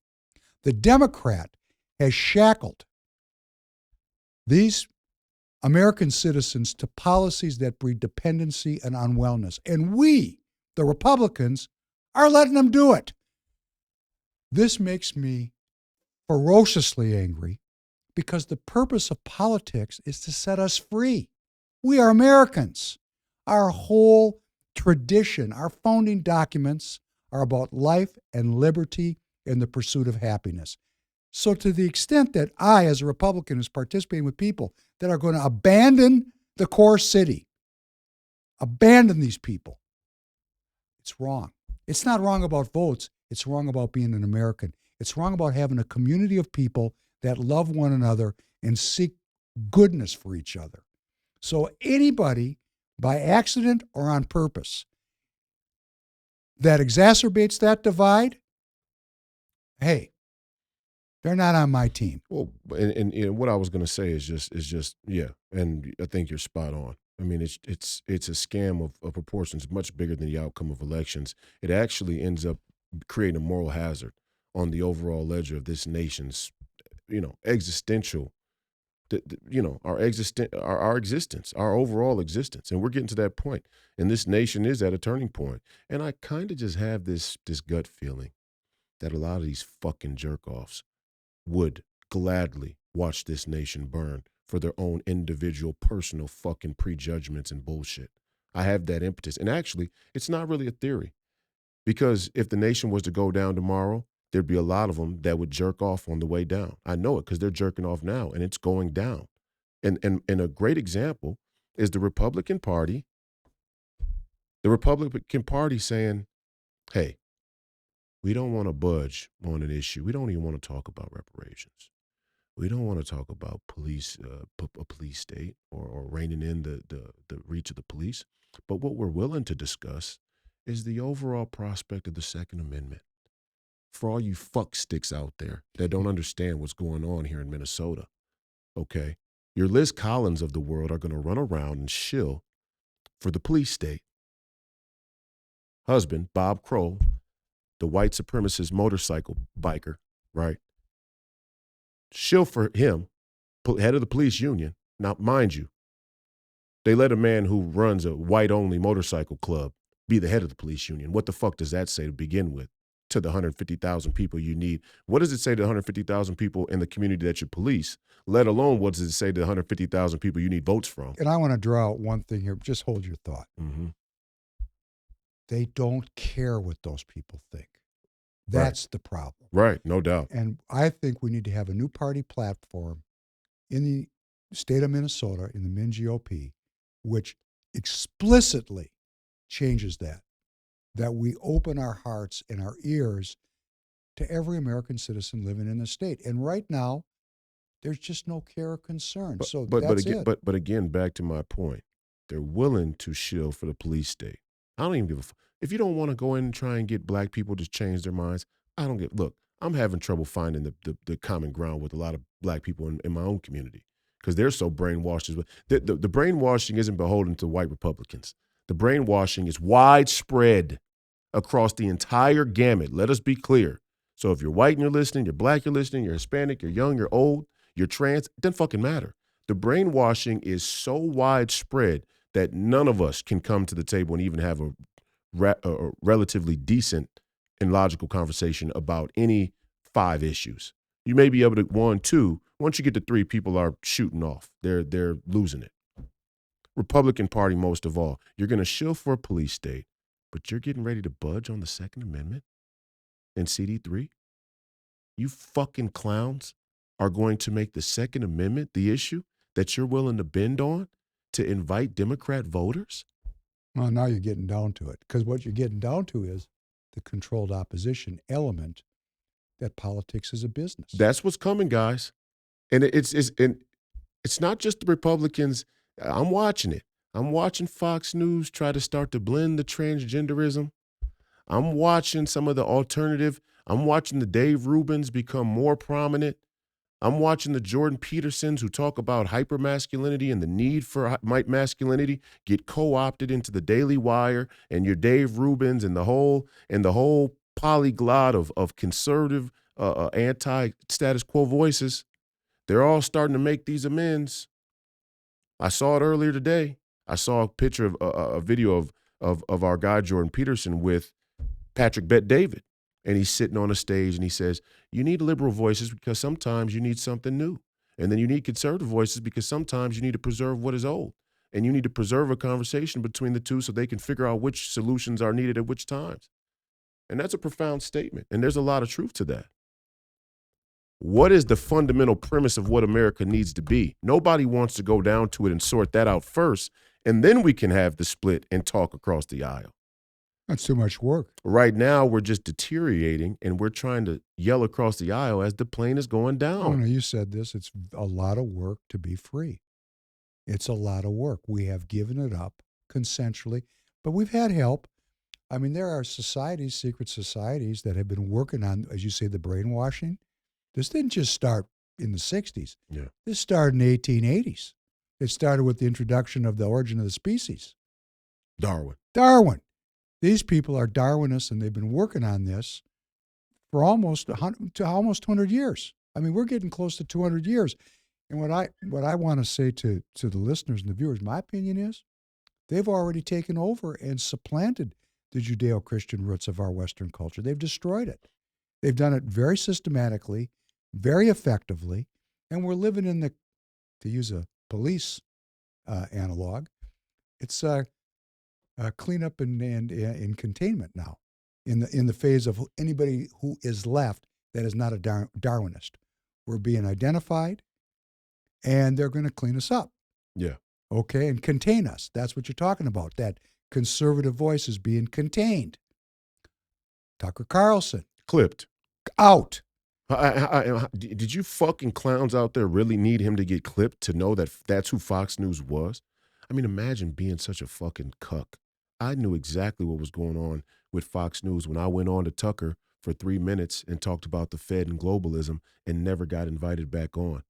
The Democrat has shackled these American citizens to policies that breed dependency and unwellness. And we, the Republicans, are letting them do it. This makes me ferociously angry because the purpose of politics is to set us free. We are Americans. Our whole tradition, our founding documents are about life and liberty and the pursuit of happiness. So to the extent that I, as a Republican, is participating with people that are going to abandon the core city, abandon these people, it's wrong. It's not wrong about votes. It's wrong about being an American. It's wrong about having a community of people that love one another and seek goodness for each other. So anybody, by accident or on purpose, that exacerbates that divide, hey, they're not on my team. Well, and what I was going to say is just yeah, and I think you're spot on. I mean, it's a scam of proportions much bigger than the outcome of elections. It actually ends up creating a moral hazard on the overall ledger of this nation's, existential, our existence, our overall existence, and we're getting to that point. And this nation is at a turning point. And I kind of just have this gut feeling that a lot of these fucking jerk-offs would gladly watch this nation burn for their own individual, personal fucking prejudgments and bullshit. I have that impetus. And actually, it's not really a theory. Because if the nation was to go down tomorrow, there'd be a lot of them that would jerk off on the way down. I know it because they're jerking off now, and it's going down. And a great example is the Republican Party. The Republican Party saying, hey, we don't want to budge on an issue. We don't even want to talk about reparations. We don't want to talk about a police state or reining in the reach of the police. But what we're willing to discuss is the overall prospect of the Second Amendment. For all you fucksticks out there that don't understand what's going on here in Minnesota, okay? Your Liz Collins of the world are going to run around and shill for the police state. Husband, Bob Kroll, the white supremacist motorcycle biker, right? Shill for him, head of the police union. Now, mind you, they let a man who runs a white-only motorcycle club be the head of the police union. What the fuck does that say to begin with to the 150,000 people you need? What does it say to the 150,000 people in the community that you police, let alone what does it say to the 150,000 people you need votes from? And I want to draw out one thing here. Just hold your thought. Mm-hmm. They don't care what those people think. That's the problem. Right, no doubt. And I think we need to have a new party platform in the state of Minnesota, in the Min GOP, which explicitly changes that we open our hearts and our ears to every American citizen living in the state. And right now, there's just no care or concern. But again, back to my point. They're willing to shill for the police state. I don't even give a fuck. If you don't want to go in and try and get black people to change their minds, I don't get. Look, I'm having trouble finding the common ground with a lot of black people in my own community because they're so brainwashed. The brainwashing isn't beholden to white Republicans. The brainwashing is widespread across the entire gamut. Let us be clear. So if you're white and you're listening, you're black, you're listening, you're Hispanic, you're young, you're old, you're trans, it doesn't fucking matter. The brainwashing is so widespread that none of us can come to the table and even have a relatively decent and logical conversation about any 5 issues. You may be able to 1, 2. Once you get to 3, people are shooting off. They're losing it. Republican Party, most of all. You're going to shill for a police state, but you're getting ready to budge on the Second Amendment and CD3? You fucking clowns are going to make the Second Amendment the issue that you're willing to bend on to invite Democrat voters? Well, now you're getting down to it, because what you're getting down to is the controlled opposition element that politics is a business. That's what's coming, guys. And it's not just the Republicans. I'm watching it. I'm watching Fox News try to start to blend the transgenderism. I'm watching some of the alternative. I'm watching the Dave Rubins become more prominent. I'm watching the Jordan Petersons who talk about hypermasculinity and the need for masculinity get co-opted into the Daily Wire and your Dave Rubins and the whole polyglot of conservative anti-status quo voices. They're all starting to make these amends. I saw it earlier today. I saw a picture of a video of our guy Jordan Peterson with Patrick Bet David. And he's sitting on a stage and he says, you need liberal voices because sometimes you need something new. And then you need conservative voices because sometimes you need to preserve what is old. And you need to preserve a conversation between the two so they can figure out which solutions are needed at which times. And that's a profound statement. And there's a lot of truth to that. What is the fundamental premise of what America needs to be? Nobody wants to go down to it and sort that out first. And then we can have the split and talk across the aisle. That's too much work. Right now, we're just deteriorating, and we're trying to yell across the aisle as the plane is going down. Oh, no, you said this. It's a lot of work to be free. It's a lot of work. We have given it up consensually, but we've had help. I mean, there are societies, secret societies, that have been working on, as you say, the brainwashing. This didn't just start in the 60s. Yeah. This started in the 1880s. It started with the introduction of the origin of the species. Darwin. These people are Darwinists, and they've been working on this for almost 200 years. I mean, we're getting close to 200 years. And what I want to say to the listeners and the viewers, my opinion is, they've already taken over and supplanted the Judeo-Christian roots of our Western culture. They've destroyed it. They've done it very systematically, very effectively, and we're living in the, to use a police analog, it's cleanup and containment now, in the phase of anybody who is left that is not a Darwinist. We're being identified, and they're going to clean us up. Yeah. Okay, and contain us. That's what you're talking about. That conservative voice is being contained. Tucker Carlson. Clipped. Out. Did you fucking clowns out there really need him to get clipped to know that that's who Fox News was? I mean, imagine being such a fucking cuck. I knew exactly what was going on with Fox News when I went on to Tucker for 3 minutes and talked about the Fed and globalism and never got invited back on.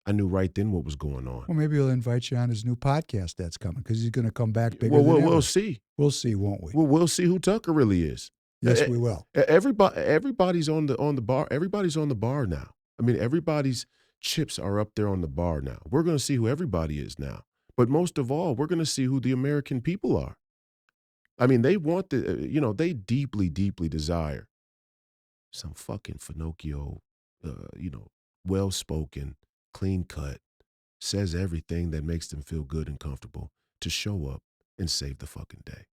I knew right then what was going on. Well, maybe he'll invite you on his new podcast that's coming, because he's going to come back bigger than ever. We'll see. We'll see, won't we? We'll see who Tucker really is. Yes, we will. Everybody's on the bar. Everybody's on the bar now. I mean, everybody's chips are up there on the bar now. We're going to see who everybody is now. But most of all, we're going to see who the American people are. I mean, they want they deeply, deeply desire some fucking Finocchio, well-spoken, clean-cut, says everything that makes them feel good and comfortable to show up and save the fucking day.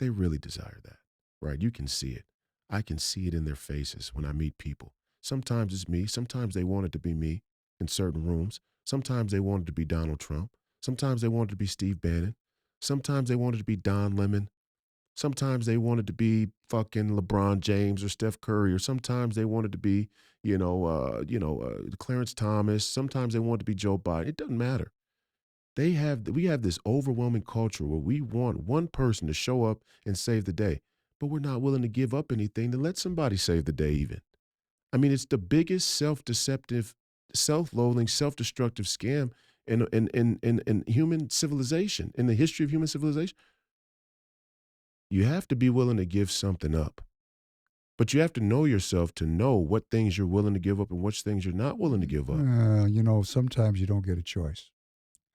They really desire that, right? You can see it. I can see it in their faces when I meet people. Sometimes it's me. Sometimes they want it to be me in certain rooms. Sometimes they want it to be Donald Trump. Sometimes they want it to be Steve Bannon. Sometimes they want it to be Don Lemon. Sometimes they wanted to be fucking LeBron James or Steph Curry, or sometimes they wanted to be, Clarence Thomas. Sometimes they wanted to be Joe Biden. It doesn't matter. We have this overwhelming culture where we want one person to show up and save the day, but we're not willing to give up anything to let somebody save the day even. I mean, it's the biggest self-deceptive, self-loathing, self-destructive scam in human civilization, in the history of human civilization. You have to be willing to give something up. But you have to know yourself to know what things you're willing to give up and which things you're not willing to give up. Sometimes you don't get a choice.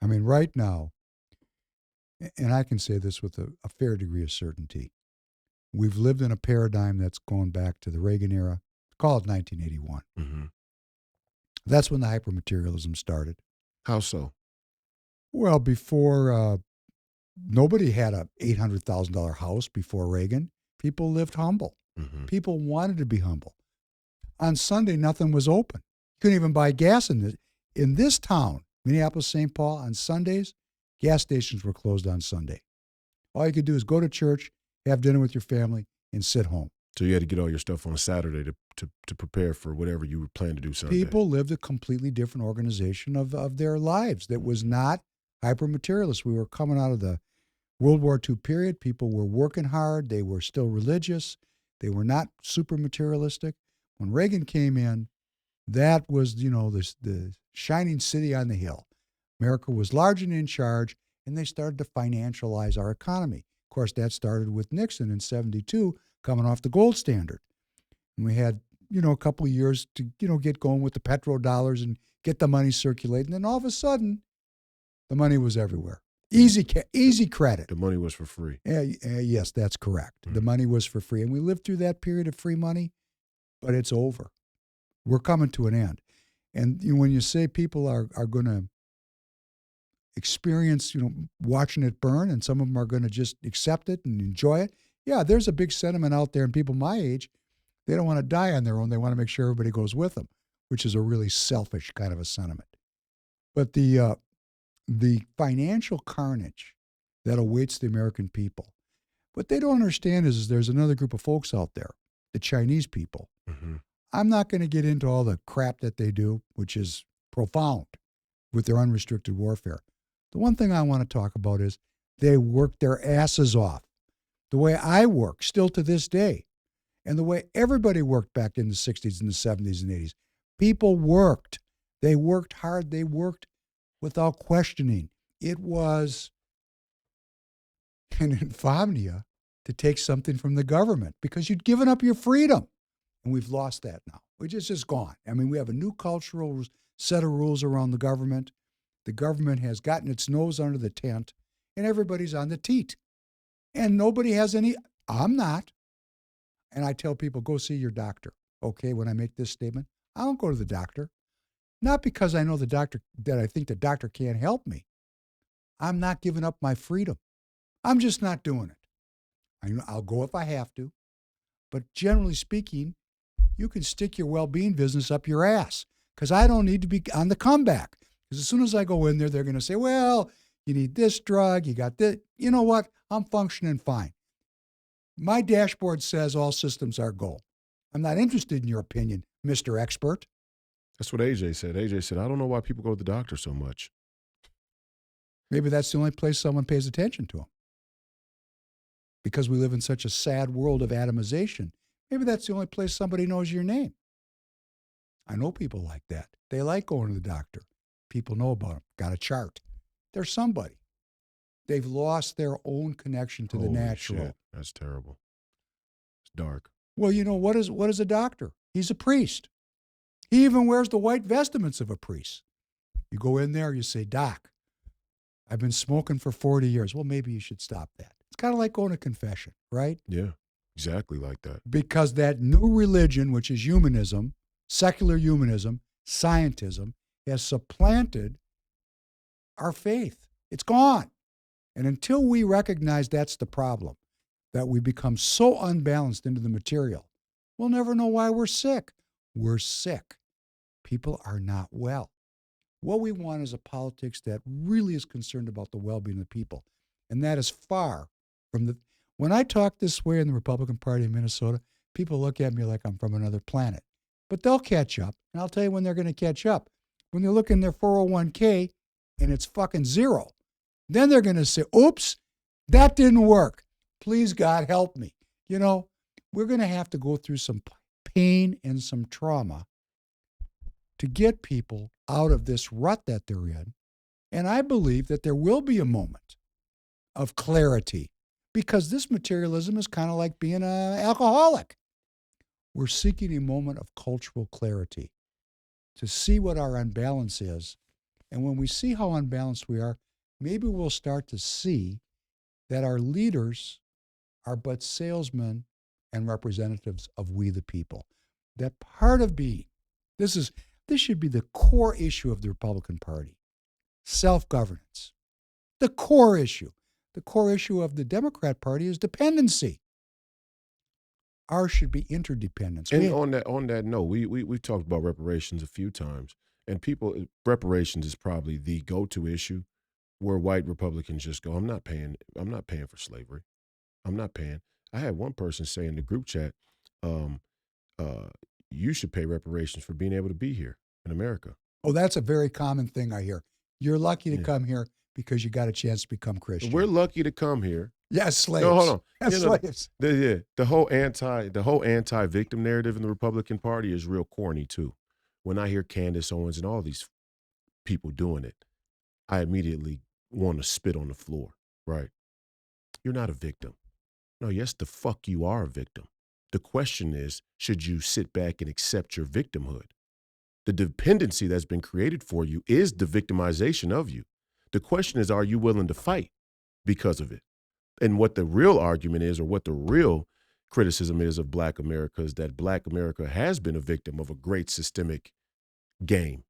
I mean, right now, and I can say this with a fair degree of certainty, we've lived in a paradigm that's going back to the Reagan era. Call it 1981. Mm-hmm. That's when the hypermaterialism started. How so? Well, before nobody had a $800,000 house before Reagan. People lived humble. Mm-hmm. People wanted to be humble. On Sunday, nothing was open. You couldn't even buy gas in this town, Minneapolis, St. Paul. On Sundays, gas stations were closed on Sunday. All you could do is go to church, have dinner with your family, and sit home. So you had to get all your stuff on a Saturday to prepare for whatever you were planning to do Sunday. People lived a completely different organization of their lives that was not hyper-materialist. We were coming out of the World War II period. People were working hard. They were still religious. They were not super materialistic. When Reagan came in, that was, the shining city on the hill. America was large and in charge, and they started to financialize our economy. Of course, that started with Nixon in 72, coming off the gold standard. And we had, a couple of years to, get going with the petrodollars and get the money circulating. And then all of a sudden, the money was everywhere. Easy credit. The money was for free. Yes, that's correct. Mm-hmm. The money was for free. And we lived through that period of free money, but it's over. We're coming to an end. And when you say people are going to experience, watching it burn, and some of them are going to just accept it and enjoy it, yeah, there's a big sentiment out there in people my age. They don't want to die on their own. They want to make sure everybody goes with them, which is a really selfish kind of a sentiment. But the financial carnage that awaits the American people, what they don't understand is there's another group of folks out there, the Chinese people. Mm-hmm. I'm not going to get into all the crap that they do, which is profound with their unrestricted warfare. The one thing I want to talk about is they work their asses off. The way I work still to this day, and the way everybody worked back in the 60s and the 70s and 80s. People worked. They worked hard. They worked without questioning. It was an insomnia to take something from the government because you'd given up your freedom. And we've lost that now. It's just gone. I mean, we have a new cultural set of rules around the government. The government has gotten its nose under the tent, and everybody's on the teat. And nobody has any, I'm not. And I tell people, go see your doctor. Okay, when I make this statement, I don't go to the doctor. Not because I know the doctor, that I think the doctor can't help me. I'm not giving up my freedom. I'm just not doing it. I'll go if I have to. But generally speaking, you can stick your well-being business up your ass because I don't need to be on the comeback. Because as soon as I go in there, they're going to say, well, you need this drug, you got this. You know what? I'm functioning fine. My dashboard says all systems are go. I'm not interested in your opinion, Mr. Expert. That's what AJ said. AJ said, I don't know why people go to the doctor so much. Maybe that's the only place someone pays attention to them. Because we live in such a sad world of atomization, maybe that's the only place somebody knows your name. I know people like that. They like going to the doctor. People know about them. Got a chart. They're somebody. They've lost their own connection to the natural. Shit. That's terrible. It's dark. Well, what is a doctor? He's a priest. He even wears the white vestments of a priest. You go in there, you say, Doc, I've been smoking for 40 years. Well, maybe you should stop that. It's kind of like going to confession, right? Yeah, exactly like that. Because that new religion, which is humanism, secular humanism, scientism, has supplanted our faith. It's gone. And until we recognize that's the problem, that we become so unbalanced into the material, we'll never know why we're sick. We're sick. People are not well. What we want is a politics that really is concerned about the well-being of the people. And that is far from the... When I talk this way in the Republican Party of Minnesota, people look at me like I'm from another planet. But they'll catch up. And I'll tell you when they're going to catch up. When they look in their 401k and it's fucking zero, then they're going to say, oops, that didn't work. Please, God, help me. You know, we're going to have to go through some pain and some trauma to get people out of this rut that they're in. And I believe that there will be a moment of clarity because this materialism is kind of like being an alcoholic. We're seeking a moment of cultural clarity to see what our unbalance is. And when we see how unbalanced we are, maybe we'll start to see that our leaders are but salesmen and representatives of we the people. That part of being, this should be the core issue of the Republican Party. Self-governance. The core issue. The core issue of the Democrat Party is dependency. Ours should be interdependence. And on that note, we've talked about reparations a few times, and reparations is probably the go-to issue where white Republicans just go, I'm not paying for slavery. I'm not paying. I had one person say in the group chat, you should pay reparations for being able to be here in America. Oh, that's a very common thing I hear. You're lucky to come here because you got a chance to become Christian. We're lucky to come here. Yes, slaves. No, hold on. Yes, slaves. The whole anti-victim narrative in the Republican Party is real corny too. When I hear Candace Owens and all these people doing it, I immediately want to spit on the floor. Right? You're not a victim. No, yes, the fuck you are a victim. The question is, should you sit back and accept your victimhood? The dependency that's been created for you is the victimization of you. The question is, are you willing to fight because of it? And what the real argument is, or what the real criticism is of Black America, is that Black America has been a victim of a great systemic game.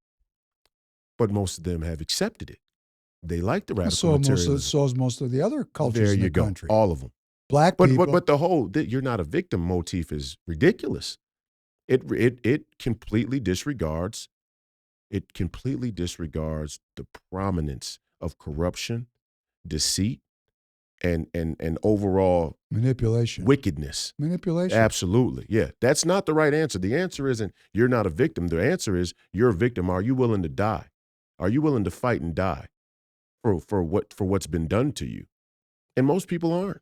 But most of them have accepted it. They like the radical materialism. So is most of the other cultures in the country. All of them. Black people. But the whole you're not a victim motif is ridiculous. It completely disregards the prominence of corruption, deceit, and overall manipulation, wickedness. Manipulation. Absolutely. Yeah. That's not the right answer. The answer isn't you're not a victim. The answer is you're a victim. Are you willing to die? Are you willing to fight and die for what's been done to you? And most people aren't.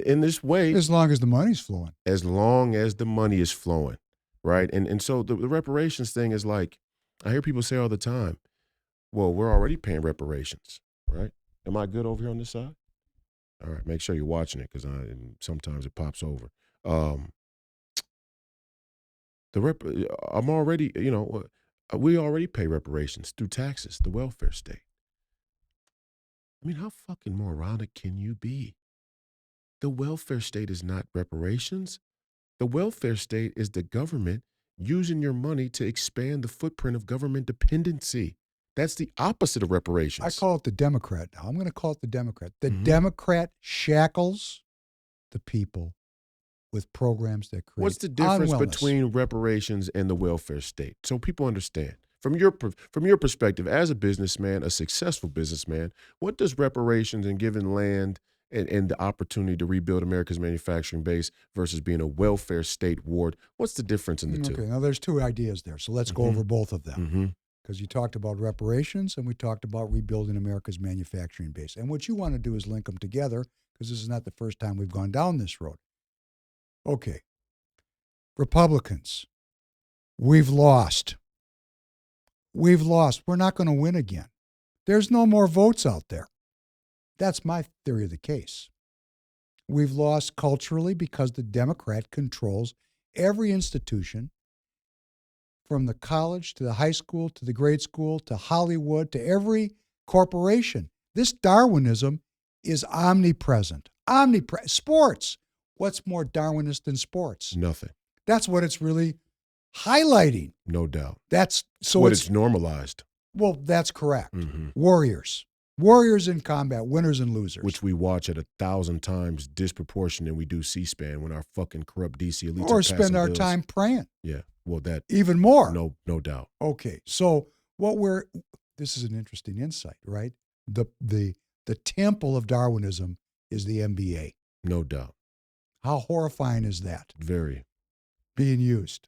In this way, as long as the money's flowing. As long as the money is flowing, right? And so the reparations thing is like, I hear people say all the time, well, we're already paying reparations, right? Am I good over here on this side? All right, make sure you're watching it because sometimes it pops over. I'm already, we already pay reparations through taxes, the welfare state. I mean, how fucking moronic can you be? The welfare state is not reparations. The welfare state is the government using your money to expand the footprint of government dependency. That's the opposite of reparations. I call it the Democrat now. I'm going to call it the Democrat. The Democrat shackles the people with programs that create What's the difference between reparations and the welfare state? So people understand. From your perspective as a businessman, a successful businessman, what does reparations and giving land and the opportunity to rebuild America's manufacturing base versus being a welfare state ward, what's the difference in the two? Okay, now there's two ideas there, so let's go over both of them. Because you talked about reparations and we talked about rebuilding America's manufacturing base. And what you want to do is link them together because this is not the first time we've gone down this road. Okay, Republicans, we've lost. We've lost. We're not going to win again. There's no more votes out there. That's my theory of the case. We've lost culturally because the Democrat controls every institution, from the college to the high school to the grade school to Hollywood to every corporation. This Darwinism is omnipresent. Sports. What's more Darwinist than sports? Nothing. That's what it's really highlighting. No doubt. That's so what it's normalized. Well, that's correct. Warriors in combat, winners and losers. Which we watch at 1,000 times disproportionate than we do C-SPAN when our fucking corrupt DC elites or spend our time praying. Yeah, well, that even more. No doubt. Okay, so this is an interesting insight, right? The temple of Darwinism is the NBA. No doubt. How horrifying is that? Very. Being used.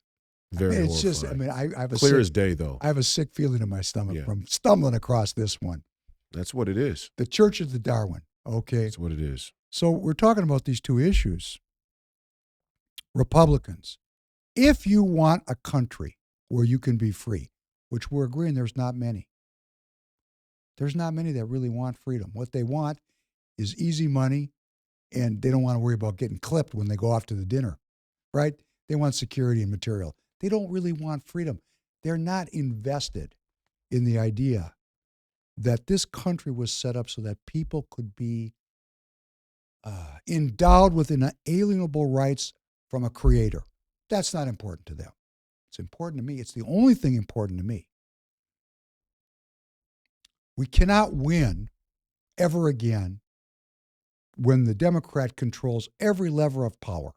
Very It's just, horrifying. I have a Clear sick, as day, though. I have a sick feeling in my stomach Yeah. from stumbling across this one. That's what it is. The Church of the Darwin. Okay. That's what it is. So we're talking about these two issues. Republicans, if you want a country where you can be free, which we're agreeing there's not many. There's not many that really want freedom. What they want is easy money, and they don't want to worry about getting clipped when they go off to the dinner, right? They want security and material. They don't really want freedom. They're not invested in the idea that this country was set up so that people could be endowed with inalienable rights from a creator. That's not important to them. It's important to me. It's the only thing important to me. We cannot win ever again when the Democrat controls every lever of power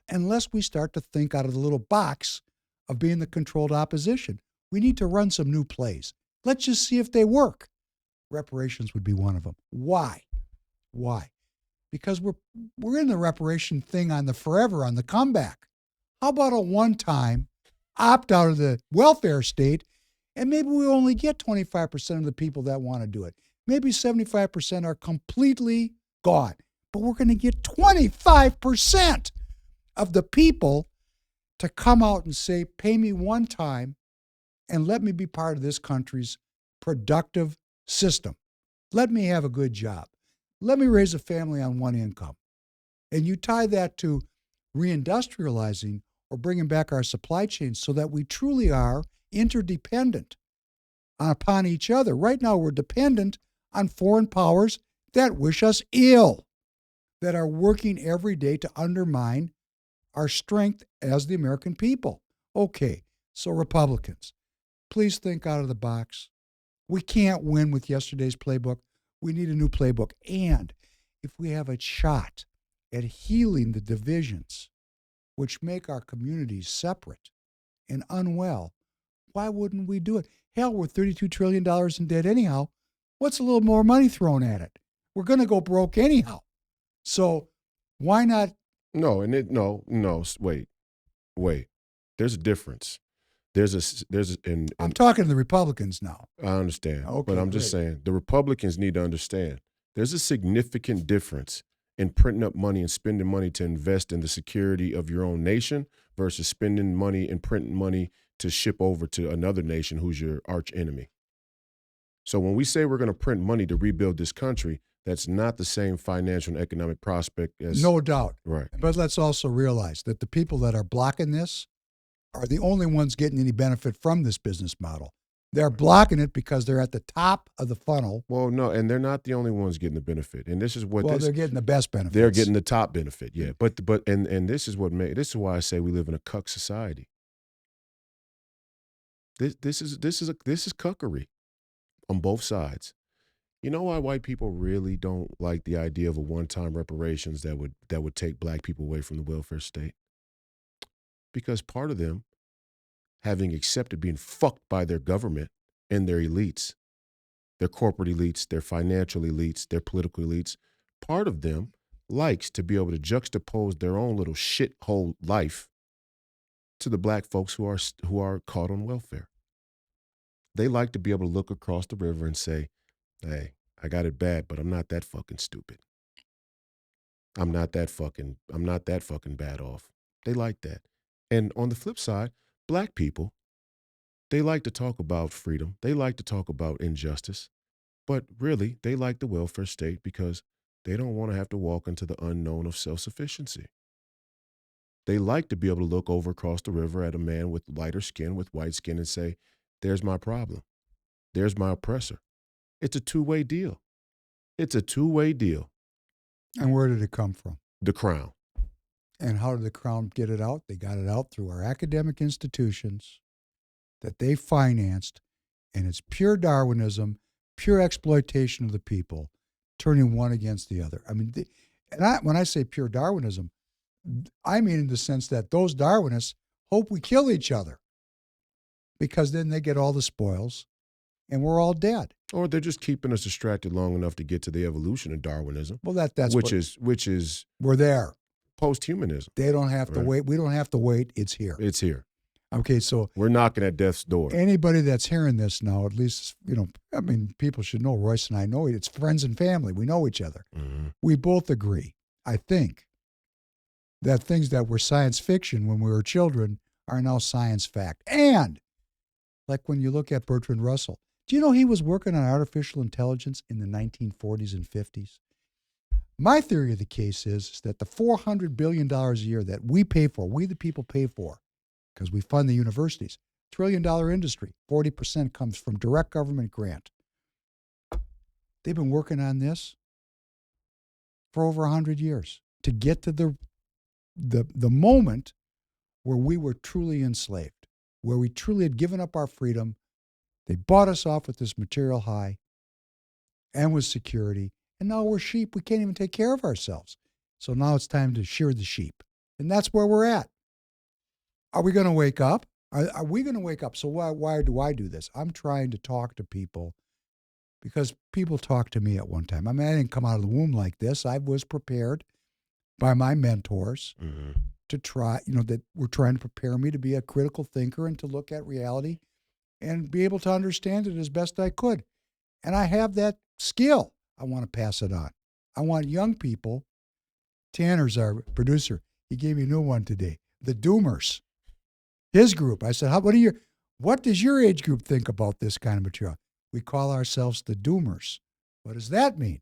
unless we start to think out of the little box of being the controlled opposition. We need to run some new plays. Let's just see if they work. Reparations would be one of them. Why? Because we're in the reparation thing on the forever, on the comeback. How about a one-time opt out of the welfare state, and maybe we only get 25% of the people that want to do it. Maybe 75% are completely gone, but we're going to get 25% of the people to come out and say, pay me one time and let me be part of this country's productive system. Let me have a good job. Let me raise a family on one income. And you tie that to reindustrializing or bringing back our supply chains so that we truly are interdependent upon each other. Right now, we're dependent on foreign powers that wish us ill, that are working every day to undermine our strength as the American people. Okay, so Republicans, please think out of the box. We can't win with yesterday's playbook. We need a new playbook. And if we have a shot at healing the divisions which make our communities separate and unwell, why wouldn't we do it? Hell, we're $32 trillion in debt anyhow. What's a little more money thrown at it? We're going to go broke anyhow. So why not? No, wait. There's a difference. I'm talking to the Republicans now. I understand. Okay, but I'm just great. saying the Republicans need to understand there's a significant difference in printing up money and spending money to invest in the security of your own nation versus spending money and printing money to ship over to another nation who's your arch enemy. So when we say we're going to print money to rebuild this country, that's not the same financial and economic prospect as No doubt. Right. But let's also realize that the people that are blocking this are the only ones getting any benefit from this business model. They're blocking it because they're at the top of the funnel. Well, no, and they're not the only ones getting the benefit. And this is what they're getting the best benefits. They're getting the top benefit, yeah. But this is this is why I say we live in a cuck society. This is cuckery on both sides. You know why white people really don't like the idea of a one-time reparations that would take black people away from the welfare state? Because part of them, having accepted being fucked by their government and their elites, their corporate elites, their financial elites, their political elites, part of them likes to be able to juxtapose their own little shithole life to the black folks who are caught on welfare. They like to be able to look across the river and say, hey, I got it bad, but I'm not that fucking stupid. I'm not that fucking bad off. They like that. And on the flip side, black people, they like to talk about freedom. They like to talk about injustice. But really, they like the welfare state because they don't want to have to walk into the unknown of self-sufficiency. They like to be able to look over across the river at a man with lighter skin, with white skin, and say, there's my problem. There's my oppressor. It's a two-way deal. It's a two-way deal. And where did it come from? The Crown. And how did the Crown get it out? They got it out through our academic institutions that they financed, and it's pure Darwinism, pure exploitation of the people, turning one against the other. I mean, when I say pure Darwinism, I mean in the sense that those Darwinists hope we kill each other because then they get all the spoils and we're all dead. Or they're just keeping us distracted long enough to get to the evolution of Darwinism. Well, that's which is we're there. Post-humanism. They don't have to wait. We don't have to wait. It's here. It's here. Okay, so We're knocking at death's door. anybody that's hearing this now, at least, I mean, people should know Royce and I know it's friends and family. We know each other. Mm-hmm. We both agree, I think, that things that were science fiction when we were children are now science fact. And like when you look at Bertrand Russell, do you know he was working on artificial intelligence in the 1940s and 50s? My theory of the case is that the $400 billion a year that we pay for, we the people pay for, because we fund the universities, $1 trillion industry, 40% comes from direct government grant. They've been working on this for over 100 years to get to the moment where we were truly enslaved, where we truly had given up our freedom. They bought us off with this material high and with security, and now we're sheep. We can't even take care of ourselves. So now it's time to shear the sheep, and that's where we're at. Are we going to wake up? Are we going to wake up? So why do I do this? I'm trying to talk to people because people talked to me at one time. I mean, I didn't come out of the womb like this. I was prepared by my mentors to try, that were trying to prepare me to be a critical thinker and to look at reality and be able to understand it as best I could. And I have that skill. I want to pass it on. I want young people. Tanner's our producer. He gave me a new one today. The Doomers. His group. I said, what does your age group think about this kind of material? We call ourselves the Doomers. What does that mean?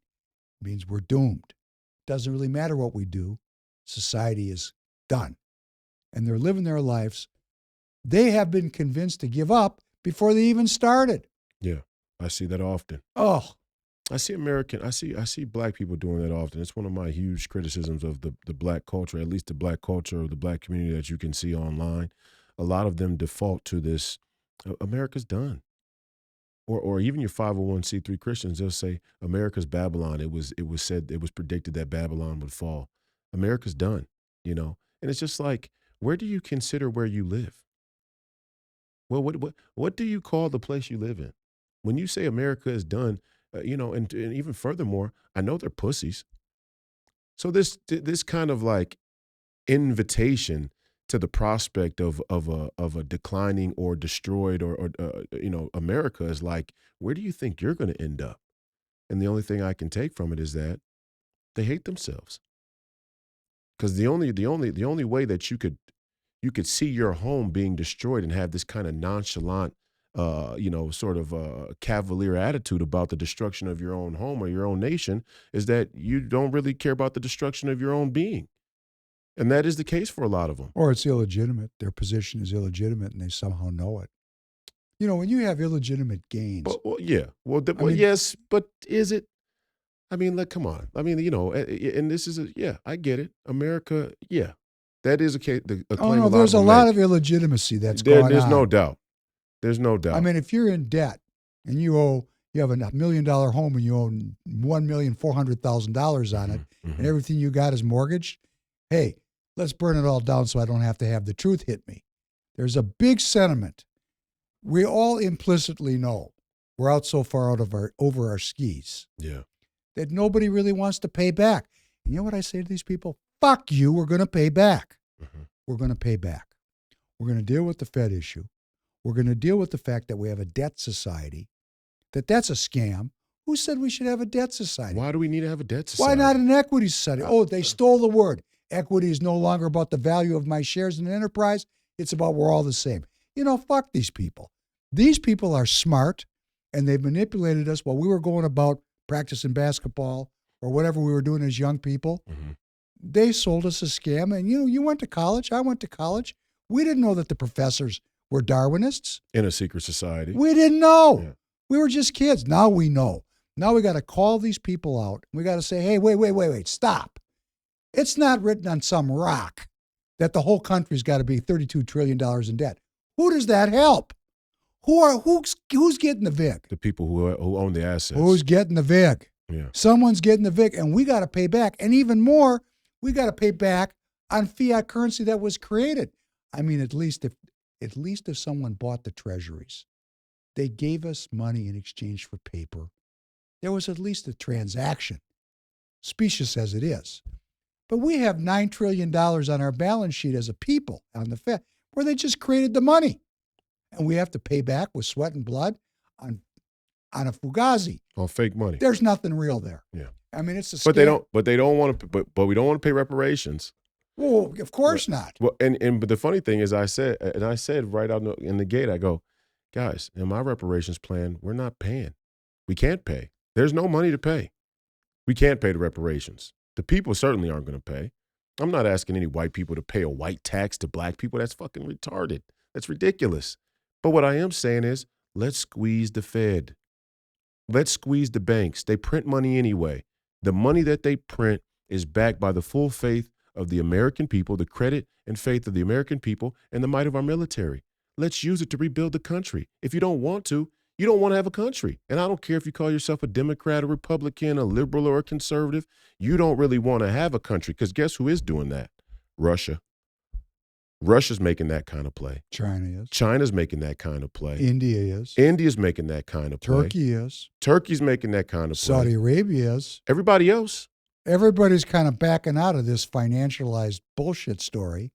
It means we're doomed. It doesn't really matter what we do. Society is done. And they're living their lives. They have been convinced to give up before they even started. Yeah, I see that often. Oh, I see black people doing that often. It's one of my huge criticisms of the black culture, at least the black culture of the black community that you can see online. A lot of them default to this, America's done. Or even your 501c3 Christians, they'll say, America's Babylon. It was predicted that Babylon would fall. America's done, And it's just like, where do you consider where you live? Well, what do you call the place you live in? When you say America is done, and even furthermore, I know they're pussies. So this kind of like invitation to the prospect of a declining or destroyed or America is like, where do you think you're going to end up? And the only thing I can take from it is that they hate themselves. Because the only way that you could see your home being destroyed and have this kind of nonchalant, sort of cavalier attitude about the destruction of your own home or your own nation is that you don't really care about the destruction of your own being. And that is the case for a lot of them. or it's illegitimate. Their position is illegitimate, and they somehow know it. When you have illegitimate gains. Well, yeah. Well, mean- yes, but is it? I mean, like, come on. I mean, and this is I get it. America, yeah. That is a claim no, there's a lot of illegitimacy that's going on. There's no doubt. There's no doubt. I mean, if you're in debt and you have a $1 million home and you owe $1,400,000 on it, and everything you got is mortgaged, hey, let's burn it all down so I don't have to have the truth hit me. There's a big sentiment. We all implicitly know we're out so far over our skis. Yeah. That nobody really wants to pay back. And you know what I say to these people? Fuck you, we're going to pay back. We're going to pay back. We're going to deal with the Fed issue. We're going to deal with the fact that we have a debt society, that's a scam. Who said we should have a debt society? Why do we need to have a debt society? Why not an equity society? Oh, they stole the word. Equity is no longer about the value of my shares in an enterprise. It's about we're all the same. Fuck these people. These people are smart, and they've manipulated us while we were going about practicing basketball or whatever we were doing as young people. They sold us a scam, and you went to college. I went to college. We didn't know that the professors were Darwinists. In a secret society. We didn't know. Yeah. We were just kids. Now we know. Now we got to call these people out. We got to say, hey, wait, stop. It's not written on some rock that the whole country's got to be $32 trillion in debt. Who does that help? Who's getting the VIG? The people who own the assets. Who's getting the VIG? Yeah. Someone's getting the VIG, and we got to pay back. And even more, we got to pay back on fiat currency that was created. I mean, at least if someone bought the treasuries, they gave us money in exchange for paper. There was at least a transaction, specious as it is. But we have $9 trillion on our balance sheet as a people on the Fed. where they just created the money. And we have to pay back with sweat and blood on a fugazi. On fake money. There's nothing real there. Yeah. I mean, it's a scam. But they don't want to. But we don't want to pay reparations. Well, of course not. Well, but the funny thing is, I said right out in the gate, I go, guys, in my reparations plan, we're not paying. We can't pay. There's no money to pay. We can't pay the reparations. The people certainly aren't going to pay. I'm not asking any white people to pay a white tax to black people. That's fucking retarded. That's ridiculous. But what I am saying is, let's squeeze the Fed. Let's squeeze the banks. They print money anyway. The money that they print is backed by the full faith of the American people, the credit and faith of the American people, and the might of our military. Let's use it to rebuild the country. If you don't want to, you don't want to have a country. And I don't care if you call yourself a Democrat, a Republican, a liberal, or a conservative. You don't really want to have a country, because guess who is doing that? Russia. Russia's making that kind of play. China is. China's making that kind of play. India is. India's making that kind of play. Turkey is. Turkey's making that kind of play. Saudi Arabia is. Everybody else. Everybody's kind of backing out of this financialized bullshit story.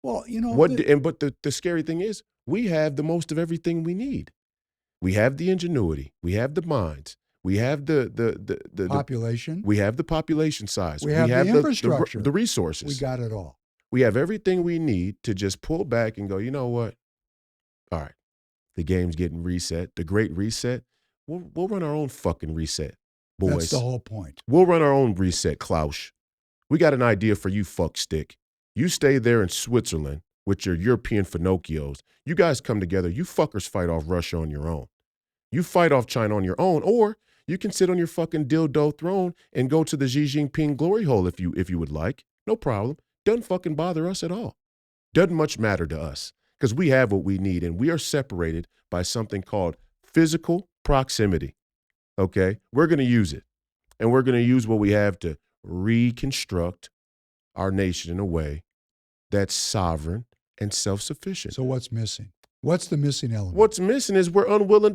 Well, you know. But the scary thing is, we have the most of everything we need. We have the ingenuity. We have the minds. We have the population. We have the population size. We have the infrastructure. The resources. We got it all. We have everything we need to just pull back and go, you know what? All right, the game's getting reset. The great reset. We'll run our own fucking reset, boys. That's the whole point. We'll run our own reset, Klaus. We got an idea for you, fuckstick. You stay there in Switzerland with your European Finocchios. You guys come together. You fuckers fight off Russia on your own. You fight off China on your own, or you can sit on your fucking dildo throne and go to the Xi Jinping glory hole if you would like. No problem. Doesn't fucking bother us at all. Doesn't much matter to us, because we have what we need, and we are separated by something called physical proximity. Okay? We're going to use it, and we're going to use what we have to reconstruct our nation in a way that's sovereign and self-sufficient. So what's missing? What's the missing element? What's missing is we're unwilling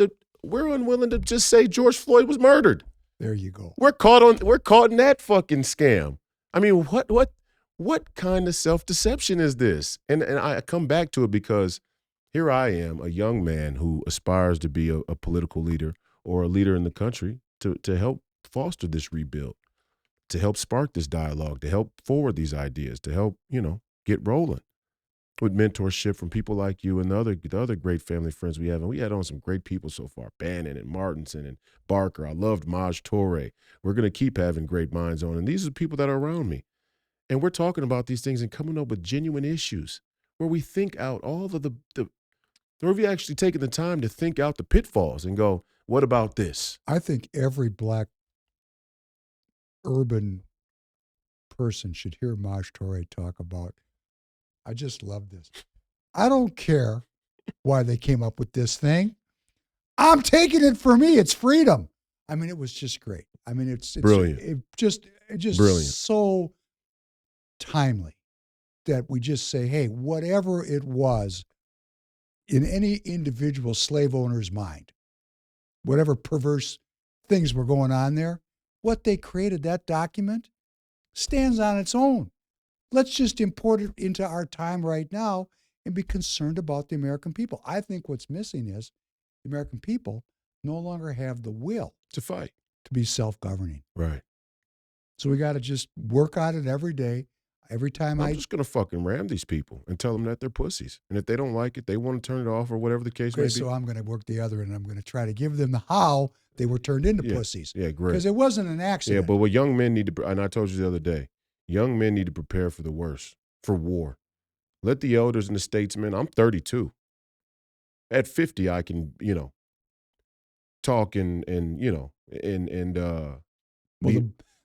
to just say George Floyd was murdered. There you go. We're caught in that fucking scam. I mean, what kind of self-deception is this? And I come back to it because here I am, a young man who aspires to be a political leader or a leader in the country to help foster this rebuild, to help spark this dialogue, to help forward these ideas, to help, get rolling with mentorship from people like you and the other great family friends we have. And we had on some great people so far, Bannon and Martinson and Barker. I loved Maj Toure. We're going to keep having great minds on. And these are the people that are around me. And we're talking about these things and coming up with genuine issues where we think out all of or have you actually taken the time to think out the pitfalls and go, what about this? I think every black urban person should hear Maj Toure talk about, I just love this. I don't care why they came up with this thing. I'm taking it for me. It's freedom. I mean, it was just great. I mean, it's brilliant. It just brilliant. So timely that we just say, hey, whatever it was in any individual slave owner's mind, whatever perverse things were going on there, what they created, that document, stands on its own. Let's just import it into our time right now and be concerned about the American people. I think what's missing is the American people no longer have the will to fight, to be self-governing. Right. So we got to just work on it every day. Every time I'm just going to fucking ram these people and tell them that they're pussies. And if they don't like it, they want to turn it off or whatever the case may be. So I'm going to work the other end. I'm going to try to give them the how they were turned into pussies. Yeah, great. Because it wasn't an accident. Yeah, but what young men need to, and I told you the other day, young men need to prepare for the worst, for war. Let the elders and the statesmen, I'm 32. At 50, I can, talk and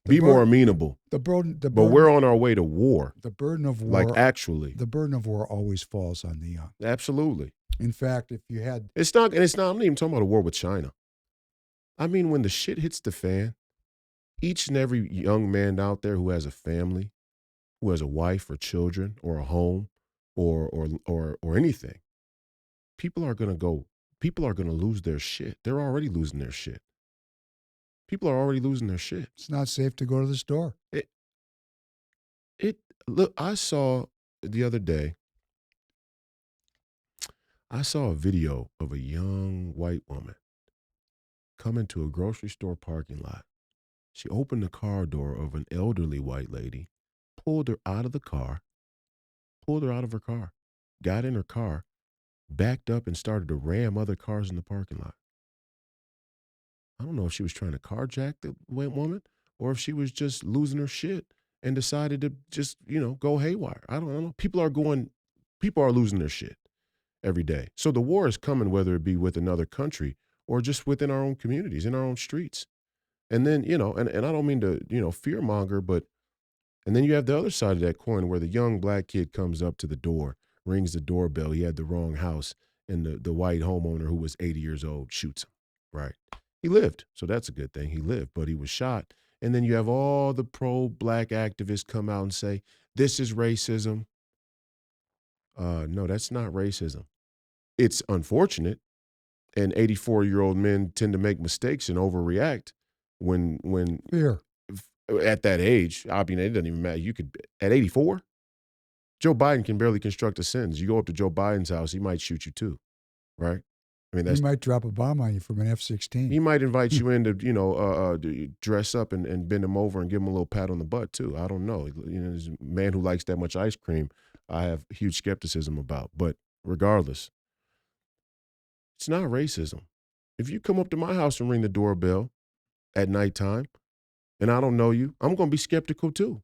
be more amenable. But we're on our way to war. The burden of war. Like actually. The burden of war always falls on the young. Absolutely. In fact, if you had. I'm not even talking about a war with China. I mean, when the shit hits the fan, each and every young man out there who has a family, who has a wife or children or a home or anything, people are going to lose their shit. They're already losing their shit. People are already losing their shit. It's not safe to go to the store. Look, I saw the other day I saw a video of a young white woman come into a grocery store parking lot. She opened the car door of an elderly white lady, pulled her out of the car, pulled her out of her car, got in her car, backed up and started to ram other cars in the parking lot. I don't know if she was trying to carjack the white woman or if she was just losing her shit and decided to just, go haywire. I don't know. People are losing their shit every day. So the war is coming, whether it be with another country or just within our own communities, in our own streets. And then, and I don't mean to, fear monger, but and then you have the other side of that coin where the young black kid comes up to the door, rings the doorbell. He had the wrong house, and the white homeowner who was 80 years old shoots him. Right. He lived. So that's a good thing. He lived, but he was shot. And then you have all the pro-black activists come out and say, this is racism. No, that's not racism. It's unfortunate. And 84-year-old men tend to make mistakes and overreact when Fear. at that age. I mean, it doesn't even matter. You could at 84, Joe Biden can barely construct a sentence. You go up to Joe Biden's house, he might shoot you too, right? I mean, He might drop a bomb on you from an F-16. he might invite you in to dress up and bend him over and give him a little pat on the butt too. I don't know. There's a man who likes that much ice cream, I have huge skepticism about. But regardless, it's not racism. If you come up to my house and ring the doorbell at nighttime and I don't know you, I'm going to be skeptical too.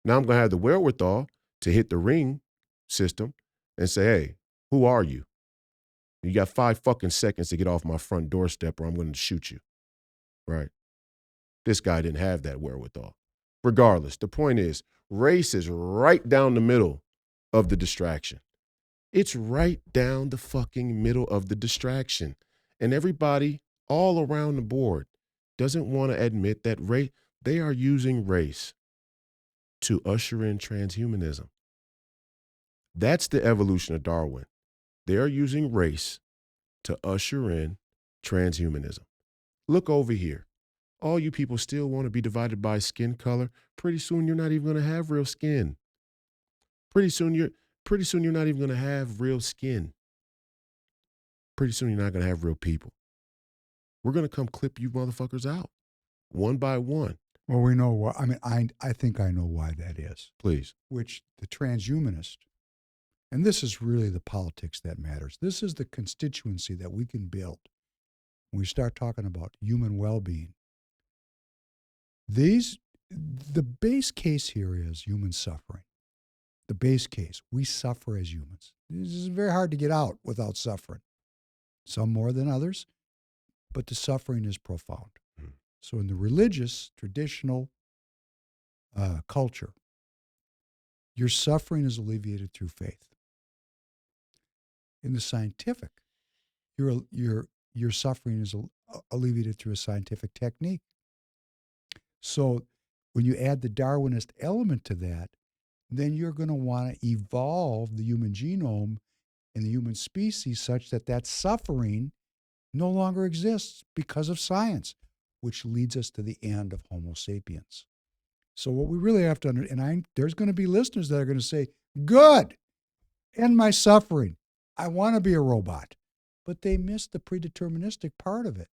Now I'm going to have the wherewithal to hit the ring system and say, hey, who are you? You got 5 fucking seconds to get off my front doorstep or I'm going to shoot you. Right? This guy didn't have that wherewithal. Regardless, the point is, race is right down the middle of the distraction. It's right down the fucking middle of the distraction. And everybody all around the board doesn't want to admit that they are using race to usher in transhumanism. That's the evolution of Darwin. They are using race to usher in transhumanism. Look over here. All you people still want to be divided by skin color. Pretty soon you're not even going to have real skin. Pretty soon you're not even going to have real skin. Pretty soon you're not going to have real people. We're going to come clip you motherfuckers out one by one. Well, we know why. I mean, I think I know why that is. Please. Which the transhumanist, and this is really the politics that matters. This is the constituency that we can build when we start talking about human well-being. The base case here is human suffering. The base case, we suffer as humans. This is very hard to get out without suffering. Some more than others, but the suffering is profound. So in the religious, traditional culture, your suffering is alleviated through faith. In the scientific, your suffering is alleviated through a scientific technique. So when you add the Darwinist element to that, then you're going to want to evolve the human genome and the human species such that suffering no longer exists because of science, which leads us to the end of Homo sapiens. So what we really have to understand, there's going to be listeners that are going to say, good, end my suffering. I want to be a robot. But they miss the predeterministic part of it.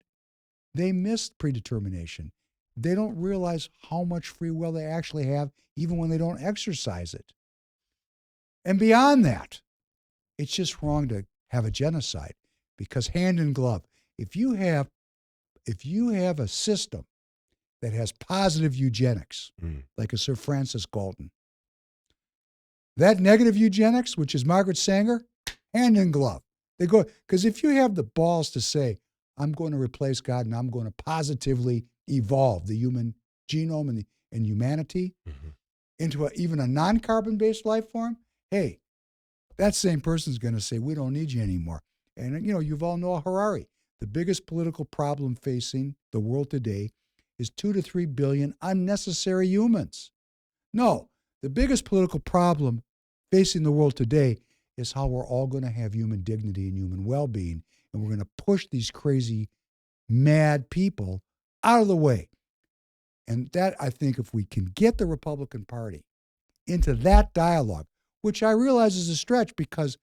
They miss predetermination. They don't realize how much free will they actually have, even when they don't exercise it. And beyond that, it's just wrong to have a genocide because hand in glove, if you have a system that has positive eugenics, like a Sir Francis Galton, that negative eugenics, which is Margaret Sanger, hand in glove. They go, because if you have the balls to say, I'm going to replace God and I'm going to positively evolve the human genome and humanity into even a non-carbon-based life form, hey, that same person's going to say, we don't need you anymore. And, Yuval Noah Harari, the biggest political problem facing the world today is 2 to 3 billion unnecessary humans. No, the biggest political problem facing the world today is how we're all going to have human dignity and human well-being, and we're going to push these crazy, mad people out of the way. And that, I think, if we can get the Republican Party into that dialogue, which I realize is a stretch because,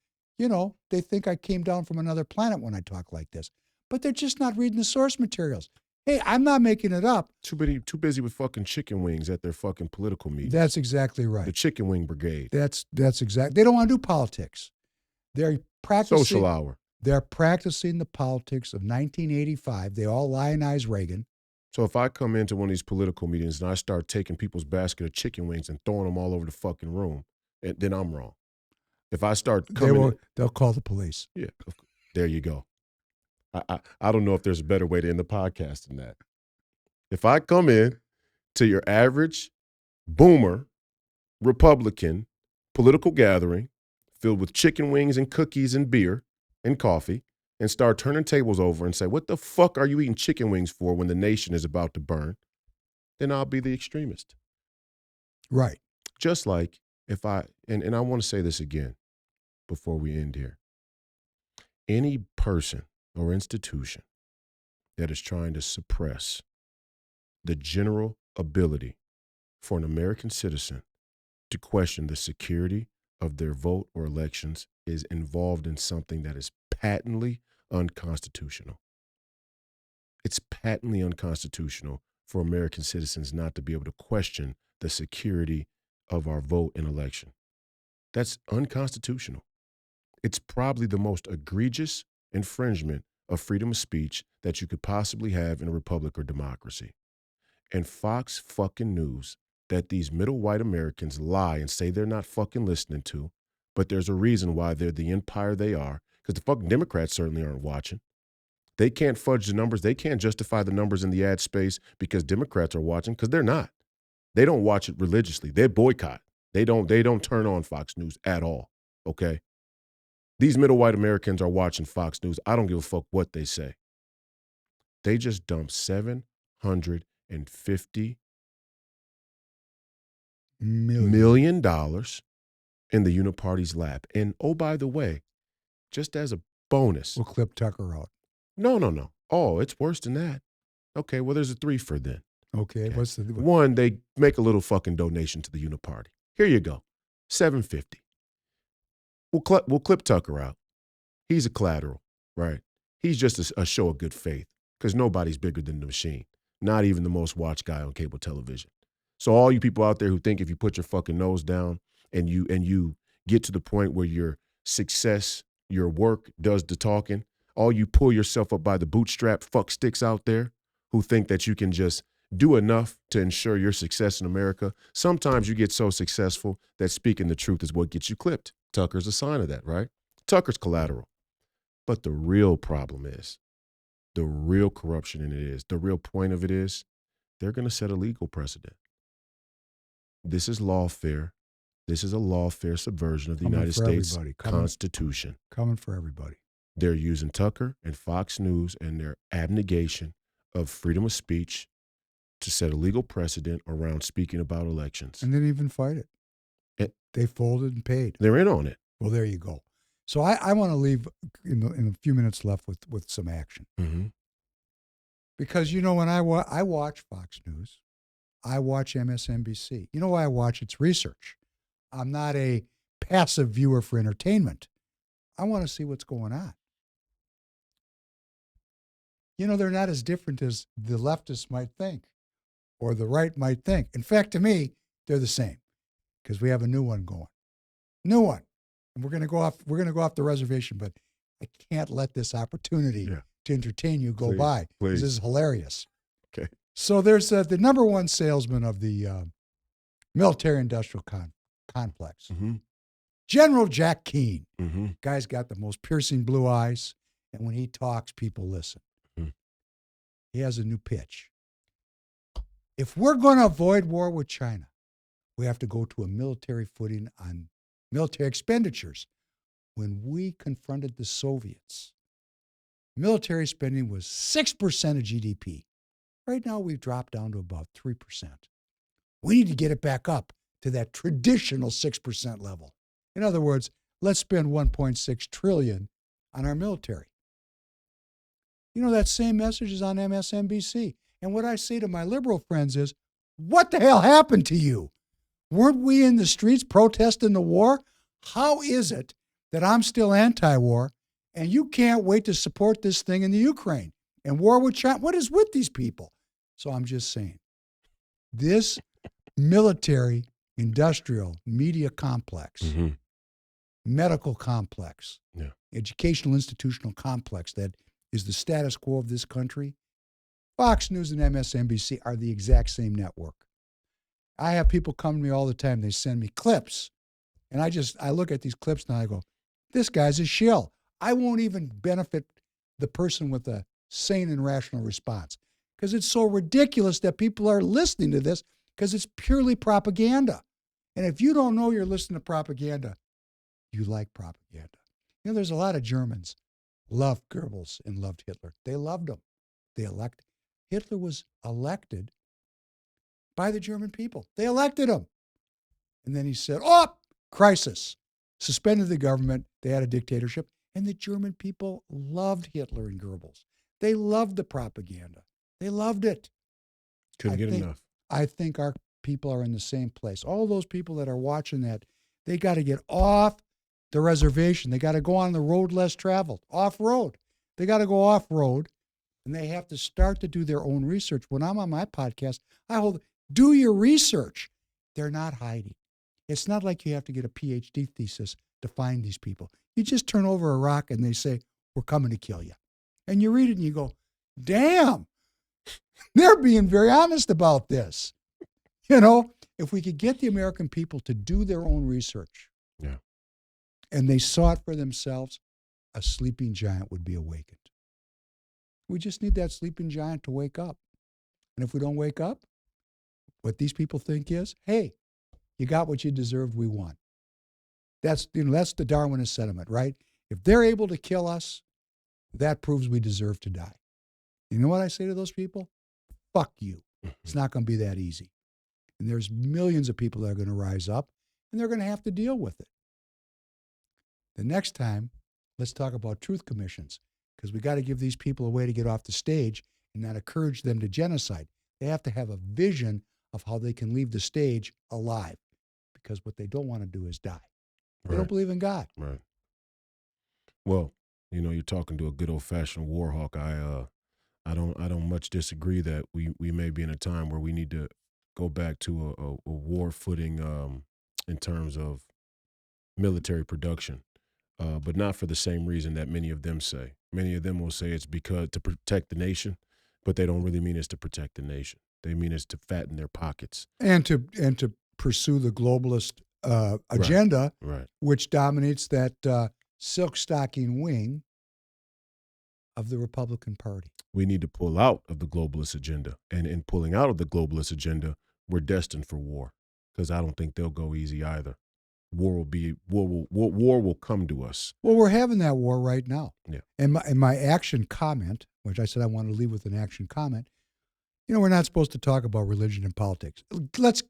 they think I came down from another planet when I talk like this. But they're just not reading the source materials. Hey, I'm not making it up. Too busy with fucking chicken wings at their fucking political meetings. That's exactly right. The chicken wing brigade. That's exact. They don't want to do politics. They're practicing social hour. They're practicing the politics of 1985. They all lionize Reagan. So if I come into one of these political meetings and I start taking people's basket of chicken wings and throwing them all over the fucking room, then I'm wrong. If I start coming, they'll call the police. Yeah, there you go. I don't know if there's a better way to end the podcast than that. If I come in to your average boomer Republican political gathering filled with chicken wings and cookies and beer and coffee and start turning tables over and say, what the fuck are you eating chicken wings for when the nation is about to burn? Then I'll be the extremist. Right. Just like if and I want to say this again before we end here. Any person or institution that is trying to suppress the general ability for an American citizen to question the security of their vote or elections is involved in something that is patently unconstitutional. It's patently unconstitutional for American citizens not to be able to question the security of our vote and election. That's unconstitutional. It's probably the most egregious infringement of freedom of speech that you could possibly have in a republic or democracy. And Fox fucking News, that these middle white Americans lie and say they're not fucking listening to, but there's a reason why they're the empire they are, because the fucking Democrats certainly aren't watching. They can't fudge the numbers. They can't justify the numbers in the ad space because Democrats are watching, because they're not. They don't watch it religiously. They boycott. They don't turn on Fox News at all, okay? These middle white Americans are watching Fox News. I don't give a fuck what they say. They just dumped $750 million in the Uniparty's lap. And oh, by the way, just as a bonus. We'll clip Tucker out. No. Oh, it's worse than that. Okay, well, there's a three for then. Okay. What's the one? They make a little fucking donation to the Uniparty. Here you go, $750. We'll clip Tucker out. He's a collateral, right? He's just a show of good faith because nobody's bigger than the machine, not even the most watched guy on cable television. So all you people out there who think if you put your fucking nose down and you get to the point where your success, your work does the talking, all you pull yourself up by the bootstrap fuck sticks out there who think that you can just do enough to ensure your success in America, sometimes you get so successful that speaking the truth is what gets you clipped. Tucker's a sign of that, right? Tucker's collateral. But the real problem is, the real corruption in it is, the real point of it is, they're going to set a legal precedent. This is lawfare. This is a lawfare subversion of the United States Constitution. Coming for everybody. They're using Tucker and Fox News and their abnegation of freedom of speech to set a legal precedent around speaking about elections. And they didn't even fight it. They folded and paid. They're in on it. Well, there you go. So I want to leave in a few minutes left with some action. Mm-hmm. Because, when I watch Fox News, I watch MSNBC. You know why I watch? It's research. I'm not a passive viewer for entertainment. I want to see what's going on. They're not as different as the leftists might think or the right might think. In fact, to me, they're the same because we have a new one going. New one. And we're going to go off the reservation, but I can't let this opportunity to entertain you go by. Please. This is hilarious. Okay. So there's the number one salesman of the military-industrial complex, mm-hmm. General Jack Keane. Mm-hmm. Guy's got the most piercing blue eyes, and when he talks, people listen. Mm-hmm. He has a new pitch. If we're going to avoid war with China, we have to go to a military footing on military expenditures. When we confronted the Soviets, military spending was 6% of GDP. Right now, we've dropped down to about 3%. We need to get it back up to that traditional 6% level. In other words, let's spend $1.6 trillion on our military. That same message is on MSNBC. And what I say to my liberal friends is, what the hell happened to you? Weren't we in the streets protesting the war? How is it that I'm still anti-war, and you can't wait to support this thing in the Ukraine and war with China. What is with these people? So I'm just saying, this military, industrial, media complex, medical complex, educational institutional complex that is the status quo of this country, Fox News and MSNBC are the exact same network. I have people come to me all the time. They send me clips. And I look at these clips and I go, this guy's a shill. I won't even benefit the person with a sane and rational response because it's so ridiculous that people are listening to this because it's purely propaganda. And if you don't know you're listening to propaganda, you like propaganda. You know, there's a lot of Germans loved Goebbels and loved Hitler. They loved him. Hitler was elected by the German people. They elected him. And then he said, oh, crisis. Suspended the government. They had a dictatorship. And the German people loved Hitler and Goebbels. They loved the propaganda. They loved it. Couldn't get enough. I think our people are in the same place. All those people that are watching that, they got to get off the reservation. They got to go on the road less traveled, off-road. They got to go off-road, and they have to start to do their own research. When I'm on my podcast, do your research. They're not hiding. It's not like you have to get a PhD thesis to find these people. You just turn over a rock and they say, we're coming to kill you. And you read it and you go, damn, they're being very honest about this. You know, if we could get the American people to do their own research, and they saw it for themselves, a sleeping giant would be awakened. We just need that sleeping giant to wake up. And if we don't wake up, what these people think is, hey, you got what you deserved, we won. That's the Darwinist sentiment, right? If they're able to kill us, that proves we deserve to die. You know what I say to those people? Fuck you. It's not going to be that easy. And there's millions of people that are going to rise up, and they're going to have to deal with it. The next time, let's talk about truth commissions, because we got to give these people a way to get off the stage and not encourage them to genocide. They have to have a vision of how they can leave the stage alive, because what they don't want to do is die. They don't believe in God. Right. Well, you know, you're talking to a good old-fashioned war hawk. I don't much disagree that we may be in a time where we need to go back to a war footing in terms of military production, but not for the same reason that many of them say. Many of them will say it's because to protect the nation, but they don't really mean it's to protect the nation. They mean it's to fatten their pockets and to pursue the globalist agenda, which dominates that silk stocking wing of the Republican Party. We need to pull out of the globalist agenda, and in pulling out of the globalist agenda, we're destined for war, because I don't think they'll go easy either. War will come to us. Well, we're having that war right now. Yeah. And my action comment, which I said I wanted to leave with an action comment, you know, we're not supposed to talk about religion and politics. Let's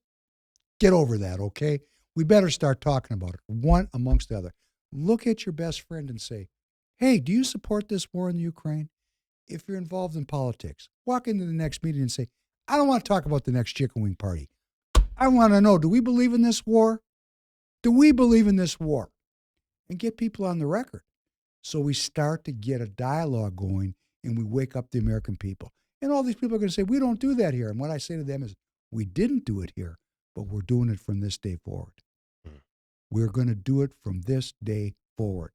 get over that, okay? We better start talking about it, one amongst the other. Look at your best friend and say, hey, do you support this war in the Ukraine? If you're involved in politics, walk into the next meeting and say, I don't want to talk about the next chicken wing party. I want to know, do we believe in this war? Do we believe in this war? And get people on the record. So we start to get a dialogue going and we wake up the American people. And all these people are going to say, we don't do that here. And what I say to them is, we didn't do it here, but we're doing it from this day forward. We're going to do it from this day forward.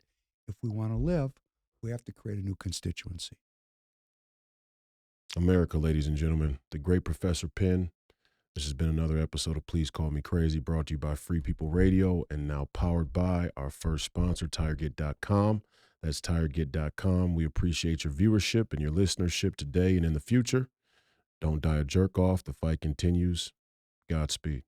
If we want to live, we have to create a new constituency. America, ladies and gentlemen, the great Professor Penn. This has been another episode of Please Call Me Crazy, brought to you by Free People Radio and now powered by our first sponsor, TireGet.com. That's TireGet.com. We appreciate your viewership and your listenership today and in the future. Don't die a jerk off. The fight continues. Godspeed.